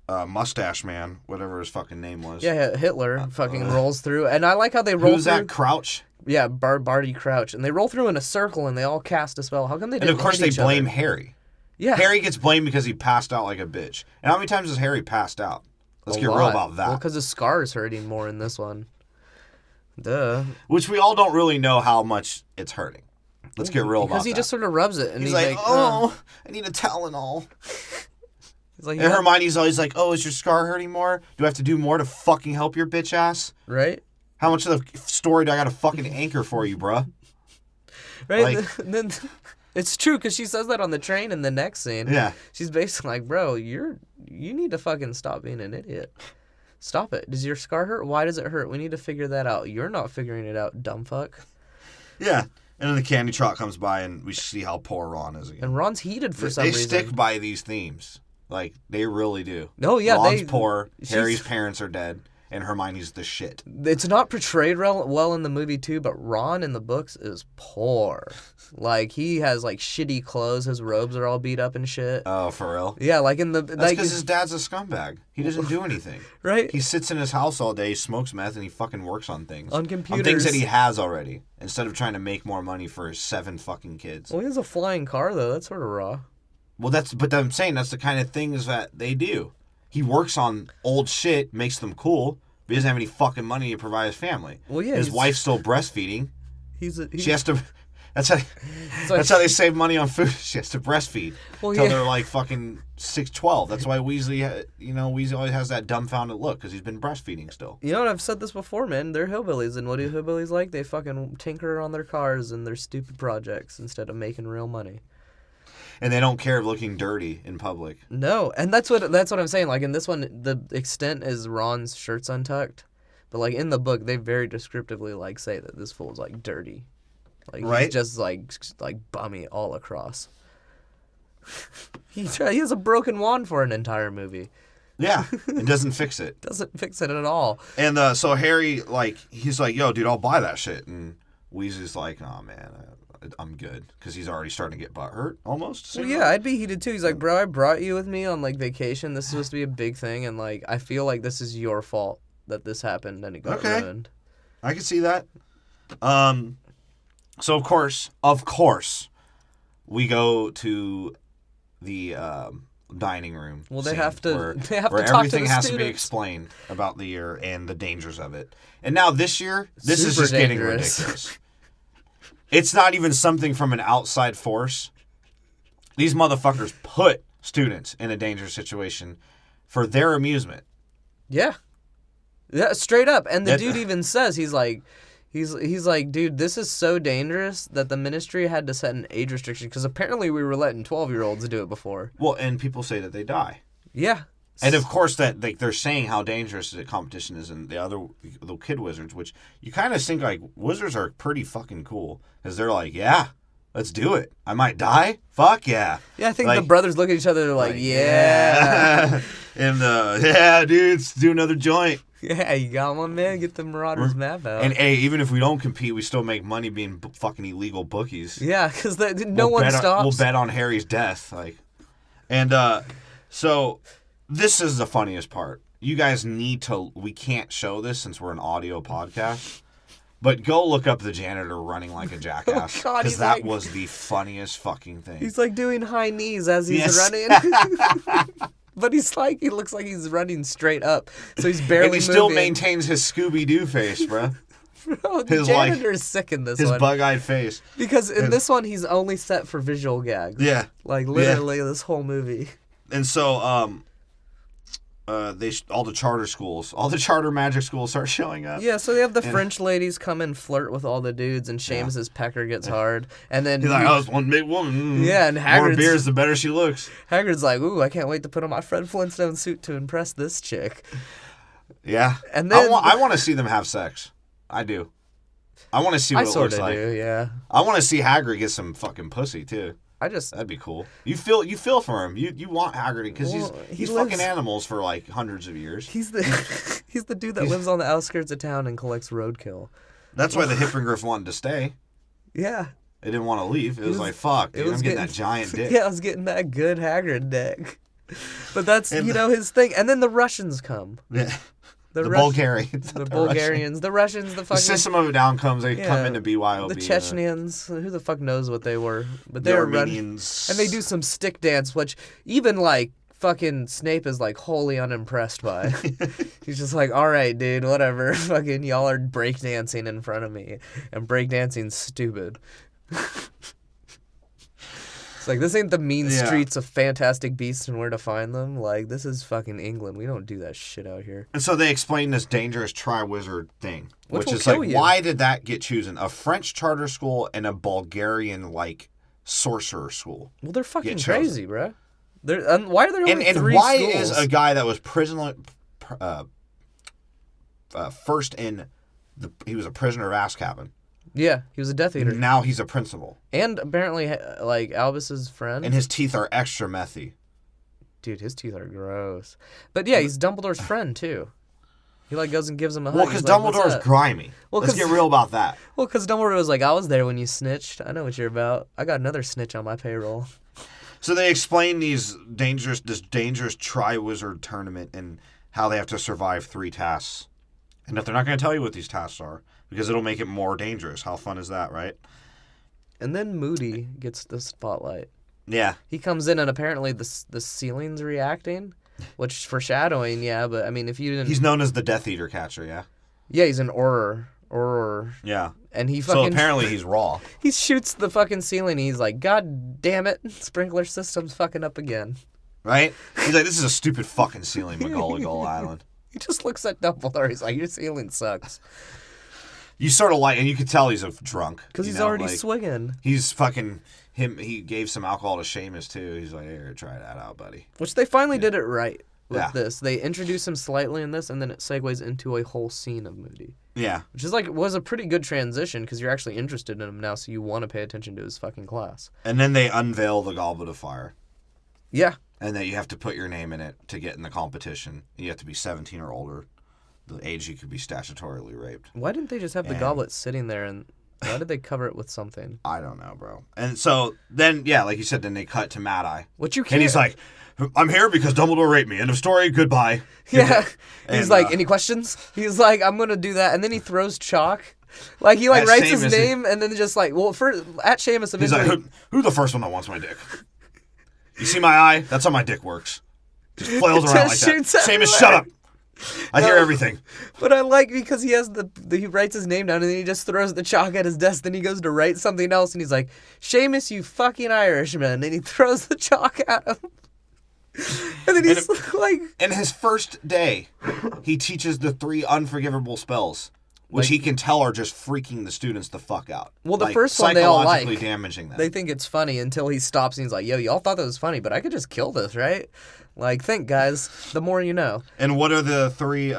Speaker 2: Mustache Man, whatever his fucking name was.
Speaker 1: Yeah, Hitler fucking rolls through, and I like how they roll
Speaker 2: Who's
Speaker 1: through.
Speaker 2: that? Crouch.
Speaker 1: Yeah, Barty Crouch, and they roll through in a circle and they all cast a spell. How come they didn't?
Speaker 2: And of course
Speaker 1: hit
Speaker 2: they
Speaker 1: each
Speaker 2: blame
Speaker 1: other?
Speaker 2: Harry.
Speaker 1: Yeah,
Speaker 2: Harry gets blamed because he passed out like a bitch. And how many times has Harry passed out? Let's
Speaker 1: A
Speaker 2: get real
Speaker 1: lot.
Speaker 2: about that.
Speaker 1: Well, because his scar is hurting more in this one. Duh.
Speaker 2: Which we all don't really know how much it's hurting. Let's get real about that.
Speaker 1: Because he just sort of rubs it, and
Speaker 2: He's
Speaker 1: he's
Speaker 2: like, oh, I need a Tylenol.
Speaker 1: He's like,
Speaker 2: And Hermione's always like, oh, is your scar hurting more? Do I have to do more to fucking help your bitch ass?
Speaker 1: right,
Speaker 2: How much of the story do I got to fucking anchor for you, bruh?
Speaker 1: right.
Speaker 2: Like-
Speaker 1: And then it's true because she says that on the train in the next scene.
Speaker 2: Yeah.
Speaker 1: She's basically like, bro, you need to fucking stop being an idiot. Stop it. Does your scar hurt? Why does it hurt? We need to figure that out. You're not figuring it out, dumb fuck.
Speaker 2: Yeah. And then the candy truck comes by and we see how poor Ron is again.
Speaker 1: And Ron's heated for some
Speaker 2: They
Speaker 1: reason.
Speaker 2: stick by these themes. Like, they really do.
Speaker 1: No, yeah,
Speaker 2: Ron's poor,
Speaker 1: she's-
Speaker 2: Harry's parents are dead, and Hermione's the shit.
Speaker 1: It's not portrayed well in the movie too, but Ron in the books is poor. Like, he has like shitty clothes. His robes are all beat up and shit.
Speaker 2: Oh, for real?
Speaker 1: Yeah, like in the
Speaker 2: That's because his dad's a scumbag. He doesn't do anything.
Speaker 1: Right.
Speaker 2: He sits in his house all day, smokes meth, and he fucking works on things.
Speaker 1: On
Speaker 2: On
Speaker 1: computers.
Speaker 2: things that he has already, instead of trying to make more money for his 7 fucking kids.
Speaker 1: Well, he has a flying car though. That's sort of raw.
Speaker 2: But I'm saying that's the kind of things that they do. He works on old shit, makes them cool, but he doesn't have any fucking money to provide his family.
Speaker 1: Well, yeah,
Speaker 2: his
Speaker 1: he's-
Speaker 2: wife's still breastfeeding. She has to. That's how they save money on food. She has to breastfeed until they're like fucking 6-12. That's why Weasley always has that dumbfounded look because he's been breastfeeding still.
Speaker 1: You know what? I've said this before, man. They're hillbillies, and what do hillbillies like? They fucking tinker on their cars and their stupid projects instead of making real money.
Speaker 2: And they don't care of looking dirty in public.
Speaker 1: No, and that's what I'm saying. Like in this one, the extent is Ron's shirt's untucked, but like in the book, they very descriptively like say that this fool's like dirty, like
Speaker 2: Right.
Speaker 1: he's just like bummy all across. He has a broken wand for an entire movie.
Speaker 2: Yeah, it doesn't fix it.
Speaker 1: Doesn't fix it at all.
Speaker 2: And so Harry, he's like, yo, dude, I'll buy that shit. And Weasley's like, oh, man, I'm good. Because he's already starting to get butthurt, almost.
Speaker 1: Well, yeah, I'd be heated too. He's like, bro, I brought you with me on like vacation. This is supposed to be a big thing, and like I feel like this is your fault that this happened and it got ruined.
Speaker 2: I can see that. So of course, we go to the dining room.
Speaker 1: Well, they
Speaker 2: scene
Speaker 1: have to.
Speaker 2: where
Speaker 1: They have to talk to
Speaker 2: everything
Speaker 1: the
Speaker 2: has to be
Speaker 1: students.
Speaker 2: explained about the year and the dangers of it. And now this year, this is
Speaker 1: Super
Speaker 2: just getting
Speaker 1: dangerous.
Speaker 2: ridiculous. It's not even something from an outside force. These motherfuckers put students in a dangerous situation for their amusement.
Speaker 1: Yeah, straight up. And the dude even says he's like, dude, this is so dangerous that the ministry had to set an age restriction because apparently we were letting 12-year-olds do it before.
Speaker 2: Well, and people say that they die.
Speaker 1: Yeah.
Speaker 2: And of course, that they're saying how dangerous the competition is in the kid wizards, which you kind of think like wizards are pretty fucking cool because they're like, yeah, let's do it. I might die. Fuck yeah.
Speaker 1: Yeah, I think
Speaker 2: Like-
Speaker 1: the brothers look at each other. They're like, yeah,
Speaker 2: and yeah, dude, let's do another joint.
Speaker 1: yeah, you got one, man. Get the Marauders map out.
Speaker 2: And hey, even if we don't compete, we still make money being fucking illegal bookies.
Speaker 1: yeah, because no one
Speaker 2: bet
Speaker 1: stops.
Speaker 2: We'll bet on Harry's death, so this is the funniest part. You guys need to. We can't show this since we're an audio podcast, but go look up the janitor running like a jackass
Speaker 1: God,
Speaker 2: because
Speaker 1: he's
Speaker 2: that
Speaker 1: like-
Speaker 2: was the funniest fucking thing.
Speaker 1: He's like doing high knees as he's
Speaker 2: Yes.
Speaker 1: running. But he looks like he's running straight up. So he's barely
Speaker 2: and he still
Speaker 1: moving.
Speaker 2: maintains his Scooby-Doo face, bro.
Speaker 1: Bro, the
Speaker 2: his, like,
Speaker 1: janitor's sick in this
Speaker 2: His
Speaker 1: one.
Speaker 2: bug-eyed face.
Speaker 1: Because in this one, he's only set for visual gags.
Speaker 2: Yeah.
Speaker 1: Like, literally, this whole movie.
Speaker 2: And so, all the charter magic schools start showing up.
Speaker 1: Yeah, so they have the French ladies come and flirt with all the dudes, and Seamus's pecker gets hard. And then
Speaker 2: He's like, I was one big woman.
Speaker 1: Yeah, and
Speaker 2: more
Speaker 1: Hagrid's-
Speaker 2: beers, the better she looks.
Speaker 1: Hagrid's like, ooh, I can't wait to put on my Fred Flintstone suit to impress this chick.
Speaker 2: Yeah.
Speaker 1: And then-
Speaker 2: I want to see them have sex. I do. I want to see what
Speaker 1: I
Speaker 2: it
Speaker 1: sort
Speaker 2: looks
Speaker 1: of
Speaker 2: like.
Speaker 1: do, yeah.
Speaker 2: I want to see Hagrid get some fucking pussy too. That'd be cool. You feel for him. You want Hagrid because he's fucking animals for like hundreds of years.
Speaker 1: He's the dude that lives on the outskirts of town and collects roadkill.
Speaker 2: That's why the Hippogriff wanted to stay.
Speaker 1: Yeah.
Speaker 2: They didn't want to leave. It was like, fuck, dude, I'm getting that giant dick.
Speaker 1: Yeah, I was getting that good Hagrid dick. But that's, his thing. And then the Russians come.
Speaker 2: Yeah. The
Speaker 1: Russians-
Speaker 2: Bulgarians.
Speaker 1: The Bulgarians. The Russians, the
Speaker 2: The
Speaker 1: fucking...
Speaker 2: System of a Down comes. They come into BYOB.
Speaker 1: The Chechens. Who the fuck knows what they were? But
Speaker 2: The
Speaker 1: they were running.
Speaker 2: Armenians.
Speaker 1: And they do some stick dance, which even, like, fucking Snape is, like, wholly unimpressed by. He's just like, all right, dude, whatever. Fucking y'all are breakdancing in front of me. And breakdancing's stupid. It's like, this ain't the mean streets of Fantastic Beasts and Where to Find Them. Like, this is fucking England. We don't do that shit out here.
Speaker 2: And so they explain this dangerous tri-wizard thing, which
Speaker 1: will
Speaker 2: is
Speaker 1: kill
Speaker 2: like,
Speaker 1: you.
Speaker 2: why did that get chosen? A French charter school and a Bulgarian, like, sorcerer school.
Speaker 1: Well, they're fucking
Speaker 2: chosen.
Speaker 1: crazy, bro. Why are there only
Speaker 2: And
Speaker 1: three
Speaker 2: why
Speaker 1: schools?
Speaker 2: is a guy that was first in he was a prisoner of Azkaban.
Speaker 1: Yeah, he was a Death Eater.
Speaker 2: Now he's a principal.
Speaker 1: And apparently, like, Albus's friend.
Speaker 2: And his teeth are extra methy.
Speaker 1: Dude, his teeth are gross. But yeah, he's Dumbledore's friend too. He like goes and gives him a hug.
Speaker 2: Well, because
Speaker 1: He's like, "What's
Speaker 2: Dumbledore's
Speaker 1: up?"
Speaker 2: grimy.
Speaker 1: Well,
Speaker 2: Let's get real about that.
Speaker 1: Well, because Dumbledore was like, I was there when you snitched. I know what you're about. I got another snitch on my payroll.
Speaker 2: So they explain this dangerous Triwizard tournament and how they have to survive 3 tasks. And if they're not going to tell you what these tasks are, because it'll make it more dangerous. How fun is that, right?
Speaker 1: And then Moody gets the spotlight.
Speaker 2: Yeah.
Speaker 1: He comes in and apparently the ceiling's reacting, which foreshadowing, yeah. But I mean, if you didn't,
Speaker 2: He's known as the Death Eater catcher, yeah?
Speaker 1: yeah, he's an Auror.
Speaker 2: Yeah.
Speaker 1: And he
Speaker 2: So
Speaker 1: fucking
Speaker 2: apparently he's raw.
Speaker 1: he shoots the fucking ceiling. And he's like, God damn it, sprinkler system's fucking up again.
Speaker 2: Right? He's like, this is a stupid fucking ceiling, McGonagall Island.
Speaker 1: He just looks at Dumbledore. He's like, your ceiling sucks.
Speaker 2: You sort of like, and you could tell he's a drunk.
Speaker 1: Because
Speaker 2: you
Speaker 1: he's
Speaker 2: know,
Speaker 1: already
Speaker 2: like,
Speaker 1: swinging.
Speaker 2: He's fucking him. He gave some alcohol to Seamus too. He's like, here, try that out, buddy.
Speaker 1: Which they finally did it right with
Speaker 2: Yeah.
Speaker 1: this. They introduce him slightly in this, and then it segues into a whole scene of Moody.
Speaker 2: Yeah.
Speaker 1: Which is like, was a pretty good transition because you're actually interested in him now, so you want to pay attention to his fucking class.
Speaker 2: And then they unveil the Goblet of Fire.
Speaker 1: Yeah.
Speaker 2: And that you have to put your name in it to get in the competition. You have to be 17 or older. The age you could be statutorily raped.
Speaker 1: Why didn't they just have the
Speaker 2: And-
Speaker 1: goblet sitting there, and why did they cover it with something?
Speaker 2: I don't know, bro. And so then, yeah, like you said, then they cut to Mad Eye.
Speaker 1: What you can't...
Speaker 2: And he's like, I'm here because Dumbledore raped me. End of story. Goodbye.
Speaker 1: Yeah. He's
Speaker 2: And,
Speaker 1: like, any questions? He's like, I'm going to do that. And then he throws chalk. Like, he, like,
Speaker 2: At
Speaker 1: writes his
Speaker 2: Seamus,
Speaker 1: name, and then just, like, well, at Seamus
Speaker 2: He's
Speaker 1: eventually...
Speaker 2: like, who's the first one that wants my dick? You see my eye? That's how my dick works. Just flails around like
Speaker 1: Just
Speaker 2: that.
Speaker 1: shoots
Speaker 2: Seamus,
Speaker 1: everywhere.
Speaker 2: shut up. I hear everything.
Speaker 1: But I like because he has he writes his name down and then he just throws the chalk at his desk. Then he goes to write something else and he's like, Seamus, you fucking Irishman. And he throws the chalk at him. And then he's like...
Speaker 2: In his first day, he teaches the 3 unforgivable spells, which he can tell are just freaking the students the fuck out.
Speaker 1: Well, the first one they all like.
Speaker 2: Psychologically damaging them.
Speaker 1: They think it's funny until he stops and he's like, yo, y'all thought that was funny, but I could just kill this, right? Like, think, guys. The more you know.
Speaker 2: And what are the 3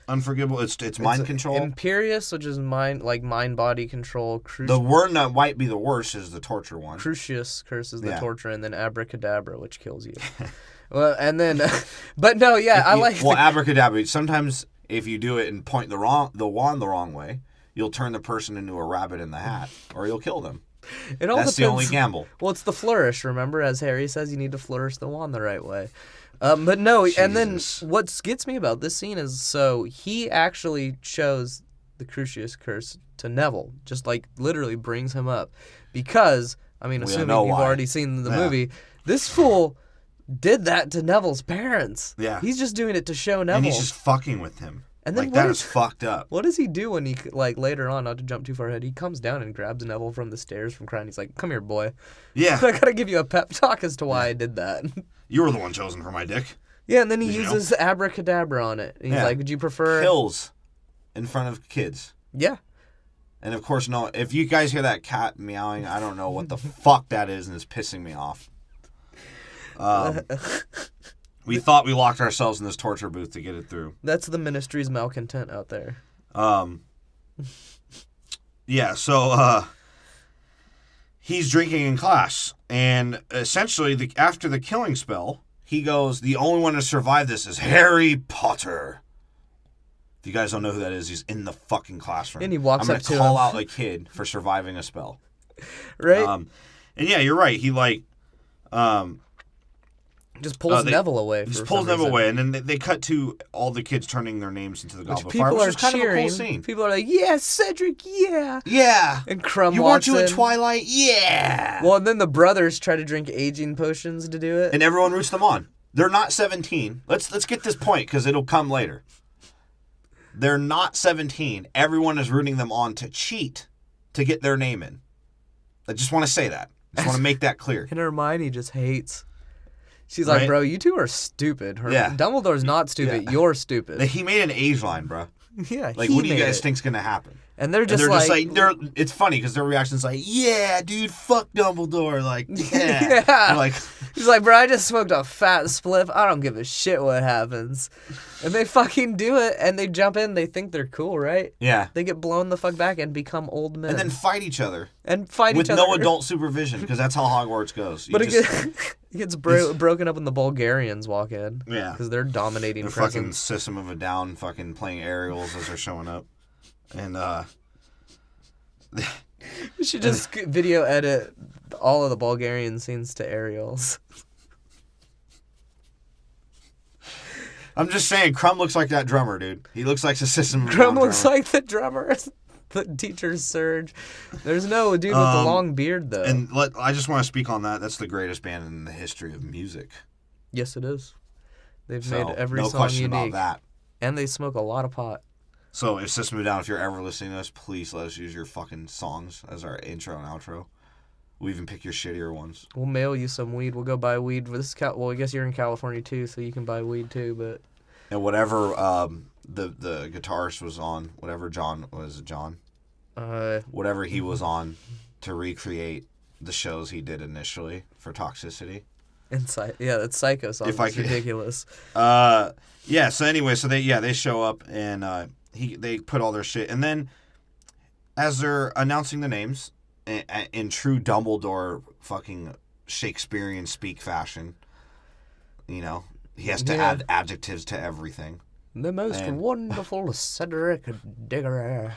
Speaker 2: unforgivable? It's mind control.
Speaker 1: Imperious, which is mind-body control.
Speaker 2: The one that might be the worst is the torture one.
Speaker 1: Crucius curse is the
Speaker 2: Yeah.
Speaker 1: torture, and then abracadabra, which kills you. Well, and then, but no, yeah, I like.
Speaker 2: Well, abracadabra. Sometimes if you do it and point the wand the wrong way, you'll turn the person into a rabbit in the hat, or you'll kill them.
Speaker 1: It all
Speaker 2: That's
Speaker 1: depends.
Speaker 2: the only gamble.
Speaker 1: Well, it's the flourish. Remember, as Harry says, you need to flourish the wand the right way. But no, and then
Speaker 2: Jesus.
Speaker 1: what gets me about this scene is so he actually shows the Crucius curse to Neville, just like literally brings him up, because I mean,
Speaker 2: We
Speaker 1: assuming
Speaker 2: know
Speaker 1: you've
Speaker 2: why.
Speaker 1: already seen the
Speaker 2: Yeah.
Speaker 1: movie, this fool did that to Neville's parents.
Speaker 2: Yeah.
Speaker 1: He's just doing it to show Neville.
Speaker 2: And he's just fucking with him.
Speaker 1: And then
Speaker 2: like,
Speaker 1: what
Speaker 2: that
Speaker 1: is-
Speaker 2: is fucked up.
Speaker 1: What does he do when he, like, later on, not to jump too far ahead, he comes down and grabs Neville from the stairs from crying. He's like, come here, boy.
Speaker 2: Yeah.
Speaker 1: I gotta give you a pep talk as to why I did that.
Speaker 2: You were the one chosen for my dick.
Speaker 1: Yeah, and then he
Speaker 2: Did you know?
Speaker 1: uses abracadabra on it. And he's
Speaker 2: Yeah.
Speaker 1: like, would you prefer...
Speaker 2: Kills in front of kids.
Speaker 1: Yeah.
Speaker 2: And of course, no. If you guys hear that cat meowing, I don't know what the fuck that is, and it's pissing me off. We thought we locked ourselves in this torture booth to get it through.
Speaker 1: That's the ministry's malcontent out there.
Speaker 2: Yeah, so he's drinking in class, and essentially, after the killing spell, he goes, the only one to survive this is Harry Potter. If you guys don't know who that is, he's in the fucking classroom.
Speaker 1: And he walks
Speaker 2: I'm
Speaker 1: up
Speaker 2: gonna
Speaker 1: to
Speaker 2: call
Speaker 1: him.
Speaker 2: out a kid for surviving a spell.
Speaker 1: Right?
Speaker 2: And yeah, you're right. He
Speaker 1: just pulls Neville away.
Speaker 2: He just
Speaker 1: for
Speaker 2: pulls
Speaker 1: some
Speaker 2: Neville
Speaker 1: reason.
Speaker 2: away, and then they cut to all the kids turning their names into the Goblet of Fire,
Speaker 1: People
Speaker 2: which
Speaker 1: are
Speaker 2: is kind
Speaker 1: cheering.
Speaker 2: of a cool scene.
Speaker 1: People are like, yeah, Cedric, yeah.
Speaker 2: Yeah.
Speaker 1: And Crumb
Speaker 2: You
Speaker 1: walks
Speaker 2: weren't you in
Speaker 1: in.
Speaker 2: Twilight? Yeah.
Speaker 1: Well, and then the brothers try to drink aging potions to do it.
Speaker 2: And everyone roots them on. They're not 17. Let's get this point because it'll come later. They're not 17. Everyone is rooting them on to cheat to get their name in. I just want to say that. I just want to make that clear.
Speaker 1: And Hermione just hates. She's like,
Speaker 2: Right?
Speaker 1: bro, you two are stupid.
Speaker 2: Yeah.
Speaker 1: Dumbledore's not stupid.
Speaker 2: Yeah.
Speaker 1: You're stupid.
Speaker 2: He made an age line, bro.
Speaker 1: Yeah,
Speaker 2: Like,
Speaker 1: he
Speaker 2: what do you
Speaker 1: made
Speaker 2: guys
Speaker 1: it.
Speaker 2: think's going to happen?
Speaker 1: And they're
Speaker 2: And
Speaker 1: just
Speaker 2: they're
Speaker 1: like,
Speaker 2: it's funny because their reaction's like, yeah, dude, fuck Dumbledore. Like, yeah.
Speaker 1: Yeah.
Speaker 2: They're like,
Speaker 1: He's like, bro, I just smoked a fat spliff. I don't give a shit what happens. And they fucking do it, and they jump in. They think they're cool, right?
Speaker 2: Yeah.
Speaker 1: They get blown the fuck back and become old men.
Speaker 2: And then fight each other.
Speaker 1: With
Speaker 2: no adult supervision, because that's how Hogwarts goes.
Speaker 1: But it gets broken up when the Bulgarians walk in.
Speaker 2: Yeah.
Speaker 1: Because they're dominating
Speaker 2: the
Speaker 1: presence.
Speaker 2: fucking System of a Down fucking playing aerials as they're showing up. And,
Speaker 1: We should just video edit all of the Bulgarian scenes to aerials.
Speaker 2: I'm just saying, Crumb looks like that drummer, dude. He looks like the System of a Down
Speaker 1: Crumb looks
Speaker 2: drummer.
Speaker 1: like the drummer. The teacher's Surge. There's no dude with the long beard, though.
Speaker 2: And I just want to speak on that. That's the greatest band in the history of music.
Speaker 1: Yes, it is. They've
Speaker 2: So,
Speaker 1: made every
Speaker 2: no
Speaker 1: song
Speaker 2: question
Speaker 1: unique.
Speaker 2: about that.
Speaker 1: And they smoke a lot of pot.
Speaker 2: So, if System of a Down, if you're ever listening to us, please let us use your fucking songs as our intro and outro. We'll even pick your shittier ones.
Speaker 1: We'll mail you some weed. We'll go buy weed. Well, I guess you're in California, too, so you can buy weed, too, but...
Speaker 2: And whatever the guitarist was on, whatever John... Was it John? Whatever he was on to recreate the shows he did initially for Toxicity.
Speaker 1: Yeah, that's Psycho song. It's ridiculous.
Speaker 2: Yeah, so anyway, so they show up and they put all their shit. And then as they're announcing the names in true Dumbledore fucking Shakespearean speak fashion, you know, he has to add adjectives to everything.
Speaker 1: The most wonderful Cedric Diggory.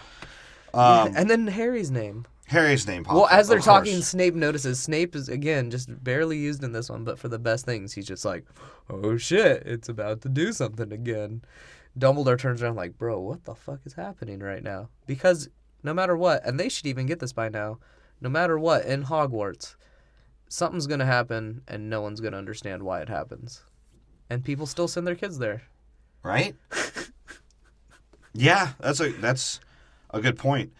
Speaker 1: And then Harry's name.
Speaker 2: Harry's name pops
Speaker 1: Well,
Speaker 2: up,
Speaker 1: as they're
Speaker 2: of
Speaker 1: talking,
Speaker 2: course.
Speaker 1: Snape notices. Snape is, again, just barely used in this one, but for the best things. He's just like, oh shit, it's about to do something again. Dumbledore turns around like, bro, what the fuck is happening right now? Because no matter what, and they should even get this by now, no matter what, in Hogwarts, something's going to happen and no one's going to understand why it happens. And people still send their kids there.
Speaker 2: Right? Yeah, that's a good point.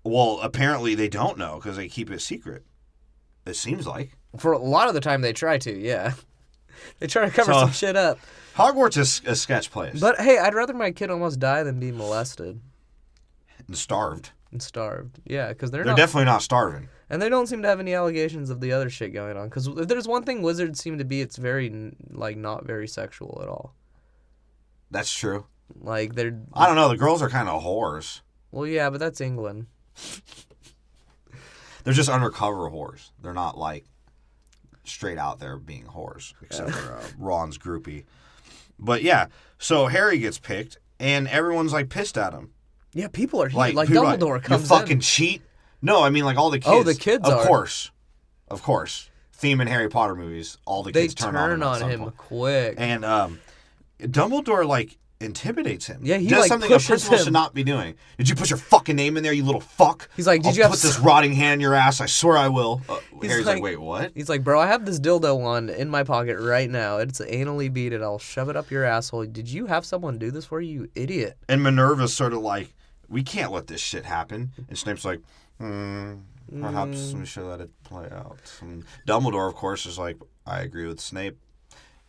Speaker 2: Well, apparently they don't know because they keep it secret. It seems like.
Speaker 1: For a lot of the time they try to, yeah. They try to cover some shit up.
Speaker 2: Hogwarts is a sketch place.
Speaker 1: But hey, I'd rather my kid almost die than be molested.
Speaker 2: And starved.
Speaker 1: And starved. Yeah, because they're
Speaker 2: definitely not starving.
Speaker 1: And they don't seem to have any allegations of the other shit going on. Because if there's one thing wizards seem to be, it's very, not very sexual at all.
Speaker 2: That's true.
Speaker 1: Like, they're...
Speaker 2: I don't know, the girls are kind of whores.
Speaker 1: Well, yeah, but that's England.
Speaker 2: They're just undercover whores. They're not, like, straight out there being whores. Except for Ron's groupie. But, yeah. So, Harry gets picked, and everyone's, like, pissed at him.
Speaker 1: Yeah, people are... Like
Speaker 2: people
Speaker 1: Dumbledore comes
Speaker 2: you fucking cheat? No, I mean, like, all the kids.
Speaker 1: Oh, the kids
Speaker 2: Of
Speaker 1: are.
Speaker 2: Of course. Theme in Harry Potter movies, all the kids turn on him
Speaker 1: quick.
Speaker 2: And Dumbledore, like, intimidates him.
Speaker 1: Yeah, he
Speaker 2: does
Speaker 1: like
Speaker 2: something a
Speaker 1: pushes
Speaker 2: principal
Speaker 1: him.
Speaker 2: should not be doing. Did you put your fucking name in there, you little fuck?
Speaker 1: He's like,
Speaker 2: I'll put this rotting hand in your ass. I swear I will. Harry's like, wait, what?
Speaker 1: He's like, bro, I have this dildo one in my pocket right now. It's anally beaded. I'll shove it up your asshole. Did you have someone do this for you, you idiot?
Speaker 2: And Minerva's sort of like, we can't let this shit happen. And Snape's like, perhaps we should let it play out. And Dumbledore, of course, is like, I agree with Snape.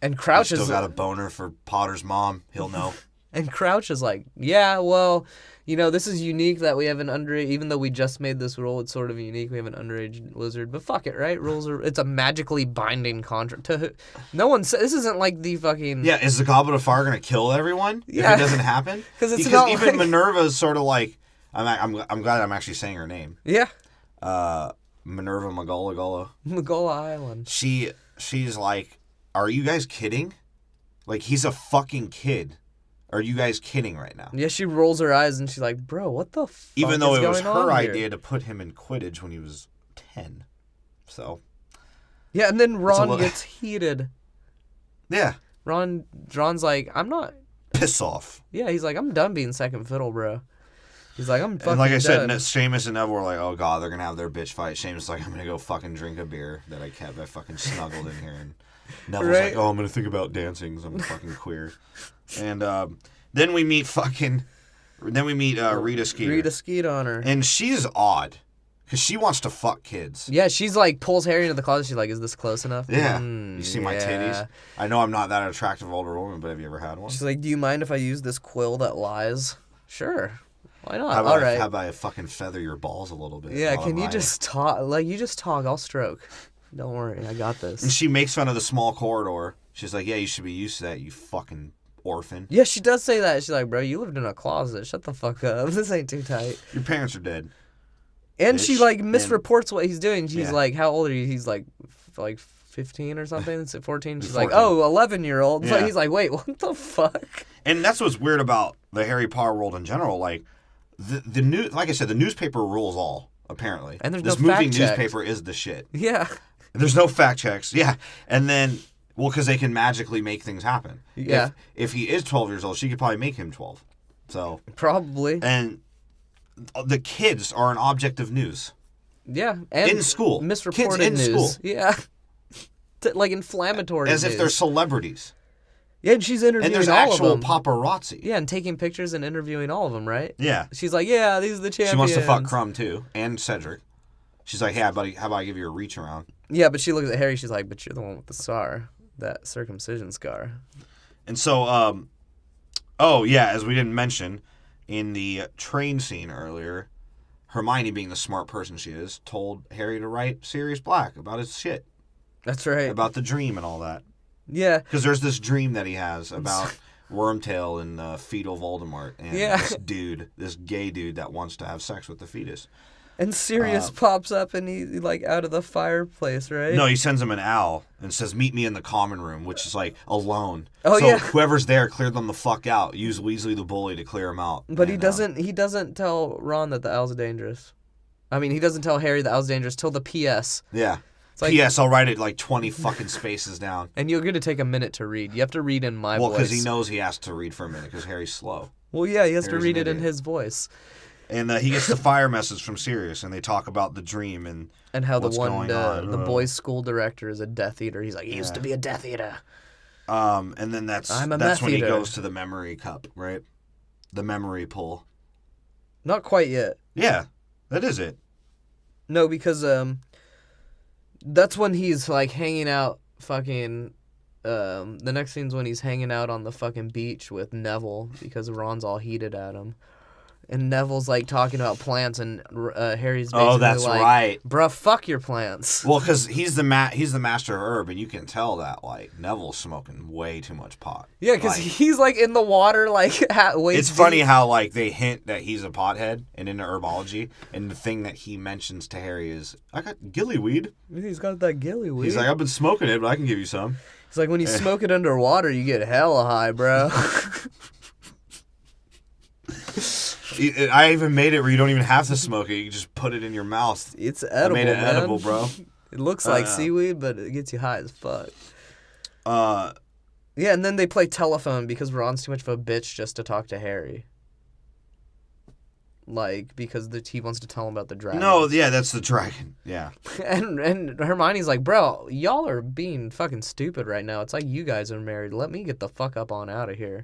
Speaker 1: And Crouch
Speaker 2: He's still got a boner for Potter's mom. He'll know.
Speaker 1: And Crouch is like, yeah, well, this is unique that we have an underage, even though we just made this rule, it's sort of unique. We have an underage wizard, but fuck it, right? It's a magically binding contract. No one said, this isn't like the fucking...
Speaker 2: Yeah, is the Goblet of Fire going to kill everyone if it doesn't happen?
Speaker 1: Because
Speaker 2: even Minerva's sort of like, I'm glad I'm actually saying her name.
Speaker 1: Yeah.
Speaker 2: Minerva McGullah.
Speaker 1: McGullah Island.
Speaker 2: She's like, are you guys kidding? Like, he's a fucking kid. Are you guys kidding right now?
Speaker 1: Yeah, she rolls her eyes and she's like, bro, what the fuck
Speaker 2: Even though
Speaker 1: is
Speaker 2: it was
Speaker 1: going on
Speaker 2: her
Speaker 1: here?
Speaker 2: idea to put him in Quidditch when he was 10. So.
Speaker 1: Yeah, and then Ron gets heated.
Speaker 2: Yeah.
Speaker 1: Ron's like, I'm not...
Speaker 2: Piss off.
Speaker 1: Yeah, he's like, I'm done being second fiddle, bro. He's like, I'm fucking
Speaker 2: And like I said,
Speaker 1: done.
Speaker 2: Seamus and Neville were like, oh god, they're going to have their bitch fight. Seamus is like, I'm going to go fucking drink a beer that I fucking snuggled in here. And Neville's like, oh, I'm going to think about dancing because I'm fucking queer. And then we meet Rita Skeeter.
Speaker 1: Rita Skeet on her.
Speaker 2: And she's odd because she wants to fuck kids.
Speaker 1: Yeah, she's like, pulls Harry into the closet. She's like, is this close enough?
Speaker 2: Yeah. You see my titties? I know I'm not that attractive older woman, but have you ever had one?
Speaker 1: She's like, do you mind if I use this quill that lies? Sure. Why not?
Speaker 2: How
Speaker 1: All right.
Speaker 2: about I fucking feather your balls a little bit?
Speaker 1: Yeah, can you just talk? Like, you just talk. I'll stroke. Don't worry, I got this.
Speaker 2: And she makes fun of the small corridor. She's like, yeah, you should be used to that, you fucking orphan.
Speaker 1: Yeah, she does say that. She's like, bro, you lived in a closet. Shut the fuck up. This ain't too tight.
Speaker 2: Your parents are dead.
Speaker 1: And
Speaker 2: Bitch.
Speaker 1: she, like, misreports what he's doing. She's
Speaker 2: Yeah.
Speaker 1: like, how old are you? He's like 15 or something. It's at 14. She's
Speaker 2: 14.
Speaker 1: like, oh, 11-year-old. So
Speaker 2: Yeah.
Speaker 1: he's like, wait, what the fuck?
Speaker 2: And that's what's weird about the Harry Potter world in general. Like, the new, like I said, the newspaper rules all, apparently. And
Speaker 1: there's
Speaker 2: this
Speaker 1: no
Speaker 2: moving
Speaker 1: fact check.
Speaker 2: newspaper is the shit.
Speaker 1: Yeah.
Speaker 2: There's no fact checks. Yeah. And then, well, because they can magically make things happen.
Speaker 1: Yeah.
Speaker 2: If he is 12 years old, she could probably make him 12. So.
Speaker 1: Probably.
Speaker 2: And the kids are an object of news.
Speaker 1: Yeah. And
Speaker 2: in school.
Speaker 1: Misreported
Speaker 2: Kids in
Speaker 1: news.
Speaker 2: school.
Speaker 1: Yeah. Like inflammatory
Speaker 2: As if
Speaker 1: news.
Speaker 2: they're celebrities.
Speaker 1: Yeah, and she's interviewing
Speaker 2: And there's
Speaker 1: all
Speaker 2: actual
Speaker 1: of them.
Speaker 2: paparazzi.
Speaker 1: Yeah, and taking pictures and interviewing all of them, right?
Speaker 2: Yeah.
Speaker 1: She's like, yeah, these are the champions.
Speaker 2: She wants to fuck Crumb, too. And Cedric. She's like, hey, buddy, how about I give you a reach around?
Speaker 1: Yeah, but she looks at Harry. She's like, but you're the one with the scar. That circumcision scar.
Speaker 2: And so, oh, yeah, as we didn't mention, in the train scene earlier, Hermione, being the smart person she is, told Harry to write Sirius Black about his shit.
Speaker 1: That's right.
Speaker 2: About the dream and all that.
Speaker 1: Yeah.
Speaker 2: Because there's this dream that he has about Wormtail and fetal Voldemort and this dude, this gay dude that wants to have sex with the fetus.
Speaker 1: And Sirius pops up and he, like, out of the fireplace, right?
Speaker 2: No, he sends him an owl and says, meet me in the common room, which is, like, alone.
Speaker 1: Oh,
Speaker 2: so
Speaker 1: yeah.
Speaker 2: whoever's there, clear them the fuck out. Use Weasley the bully to clear him out.
Speaker 1: But
Speaker 2: and,
Speaker 1: he doesn't tell Ron that the owl's dangerous. I mean, he doesn't tell Harry the owl's dangerous till the P.S.
Speaker 2: Yeah.
Speaker 1: It's like,
Speaker 2: P.S. I'll write it, like, 20 fucking spaces down.
Speaker 1: And you're going to take a minute to read. You have to read in my
Speaker 2: voice. Well, because
Speaker 1: voice.
Speaker 2: he knows he has to read for a minute because Harry's slow.
Speaker 1: Well, yeah, he has
Speaker 2: Harry's
Speaker 1: to read
Speaker 2: an
Speaker 1: it in
Speaker 2: idiot.
Speaker 1: his voice.
Speaker 2: And he gets the fire message from Sirius, and they talk about the dream and
Speaker 1: how the
Speaker 2: what's
Speaker 1: one
Speaker 2: going on.
Speaker 1: the boys' school director is a Death Eater. He's like, he used to be a Death Eater.
Speaker 2: And then that's
Speaker 1: I'm a
Speaker 2: when
Speaker 1: meth
Speaker 2: he
Speaker 1: eater.
Speaker 2: goes to the memory cup, right? The memory pool.
Speaker 1: Not quite yet.
Speaker 2: Yeah, that is it.
Speaker 1: No, because that's when he's like hanging out fucking the next scene's when he's hanging out on the fucking beach with Neville because Ron's all heated at him. And Neville's like talking about plants and Harry's basically
Speaker 2: that's
Speaker 1: like,
Speaker 2: right.
Speaker 1: bruh, fuck your plants.
Speaker 2: Well, because he's the master of herb, and you can tell that like Neville's smoking way too much pot.
Speaker 1: Yeah, because
Speaker 2: Like,
Speaker 1: he's like in the water like waist
Speaker 2: it's funny
Speaker 1: deep.
Speaker 2: how like they hint that he's a pothead and into herbology, and the thing that he mentions to Harry is, I got gillyweed.
Speaker 1: He's got that gillyweed.
Speaker 2: He's like, I've been smoking it, but I can give you some.
Speaker 1: It's like when you smoke it underwater, you get hella high, bro.
Speaker 2: I even made it where you don't even have to smoke it. You just put it in your mouth.
Speaker 1: It's edible,
Speaker 2: I made it
Speaker 1: man.
Speaker 2: edible, bro.
Speaker 1: It looks like seaweed, but it gets you high as fuck.
Speaker 2: Uh,
Speaker 1: Yeah, and then they play telephone because Ron's too much of a bitch just to talk to Harry. Like, because he wants to tell him about the dragon.
Speaker 2: no, yeah, that's the dragon. Yeah.
Speaker 1: And Hermione's like, bro, y'all are being fucking stupid right now. It's like you guys are married. Let me get the fuck up on out of here.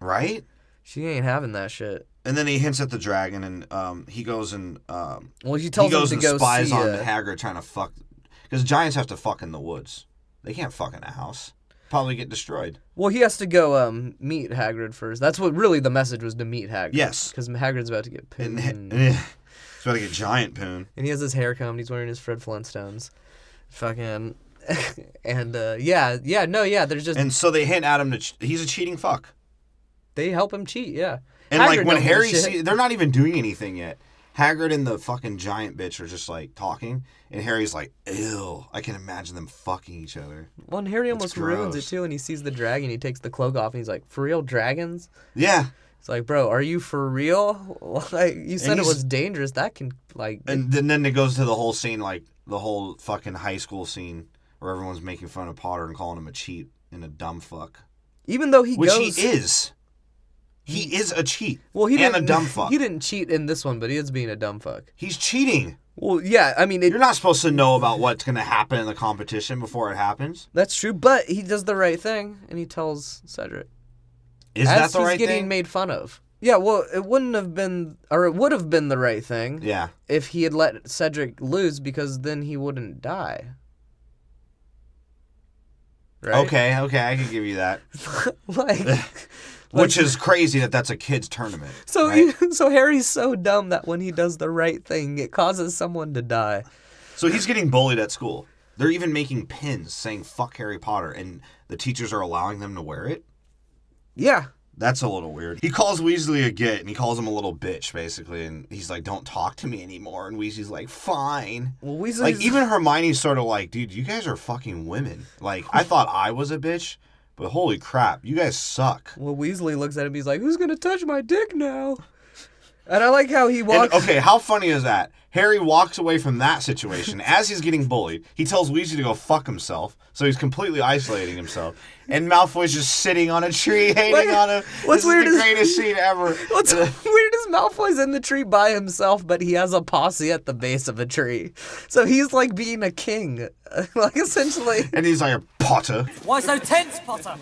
Speaker 2: Right?
Speaker 1: She ain't having that shit.
Speaker 2: And then he hints at the dragon, and he goes and
Speaker 1: Well, she tells
Speaker 2: he goes
Speaker 1: him
Speaker 2: and
Speaker 1: to go
Speaker 2: spies
Speaker 1: see
Speaker 2: on Hagrid trying to fuck, because giants have to fuck in the woods. They can't fuck in a house. Probably get destroyed.
Speaker 1: Well, he has to go meet Hagrid first. That's what really the message was, to meet Hagrid.
Speaker 2: Yes.
Speaker 1: Because Hagrid's about to get
Speaker 2: And,
Speaker 1: pinned.
Speaker 2: he's about to get giant poon.
Speaker 1: And he has his hair combed. He's wearing his Fred Flintstones. Fucking. And, there's just.
Speaker 2: And so they hint at him he's a cheating fuck.
Speaker 1: They help him cheat, yeah.
Speaker 2: And
Speaker 1: Hagrid
Speaker 2: like when
Speaker 1: don't give a
Speaker 2: Harry
Speaker 1: shit.
Speaker 2: they're not even doing anything yet. Hagrid and the fucking giant bitch are just like talking, and Harry's like, ew, I can imagine them fucking each other.
Speaker 1: Well, and Harry almost ruins it
Speaker 2: gross.
Speaker 1: too, and he sees the dragon. He takes the cloak off, and he's like, "For real, dragons?"
Speaker 2: Yeah.
Speaker 1: It's like, bro, are you for real? Like, you said it was dangerous. That can, like...
Speaker 2: And then it goes to the whole scene, like, the whole fucking high school scene where everyone's making fun of Potter and calling him a cheat and a dumb fuck.
Speaker 1: Even though he
Speaker 2: Which
Speaker 1: goes...
Speaker 2: he is. He is a cheat.
Speaker 1: Well, he
Speaker 2: and
Speaker 1: didn't,
Speaker 2: a dumb fuck.
Speaker 1: He didn't cheat in this one, but he is being a dumb fuck.
Speaker 2: He's cheating.
Speaker 1: Well, yeah, I mean...
Speaker 2: You're not supposed to know about what's going to happen in the competition before it happens.
Speaker 1: That's true, but he does the right thing, and he tells Cedric.
Speaker 2: Is
Speaker 1: As
Speaker 2: that the right
Speaker 1: he's getting
Speaker 2: thing?
Speaker 1: made fun of. Yeah, well, it wouldn't have been... Or it would have been the right thing...
Speaker 2: Yeah.
Speaker 1: If he had let Cedric lose, because then he wouldn't die. Right?
Speaker 2: Okay, I can give you that.
Speaker 1: like...
Speaker 2: Which is crazy that that's a kid's tournament.
Speaker 1: So
Speaker 2: right?
Speaker 1: so Harry's so dumb that when he does the right thing, it causes someone to die.
Speaker 2: So he's getting bullied at school. They're even making pins saying "fuck Harry Potter," and the teachers are allowing them to wear it.
Speaker 1: Yeah.
Speaker 2: That's a little weird. He calls Weasley a git, and he calls him a little bitch, basically, and he's like, "Don't talk to me anymore." And Weasley's like, "Fine."
Speaker 1: Well, Weasley's...
Speaker 2: Like, even Hermione's sort of like, "Dude, you guys are fucking women. Like, I thought I was a bitch, but holy crap, you guys suck."
Speaker 1: Well, Weasley looks at him, he's like, "Who's gonna touch my dick now?" And I like how he walks...
Speaker 2: And, okay, how funny is that? Harry walks away from that situation. As he's getting bullied, he tells Weasley to go fuck himself, so he's completely isolating himself. And Malfoy's just sitting on a tree, hating on him.
Speaker 1: What's
Speaker 2: this
Speaker 1: weird
Speaker 2: is the
Speaker 1: is-
Speaker 2: greatest scene ever.
Speaker 1: What's weird is Malfoy's in the tree by himself, but he has a posse at the base of a tree. So he's like being a king, like essentially.
Speaker 2: And he's like, "Potter."
Speaker 5: Why so tense, Potter?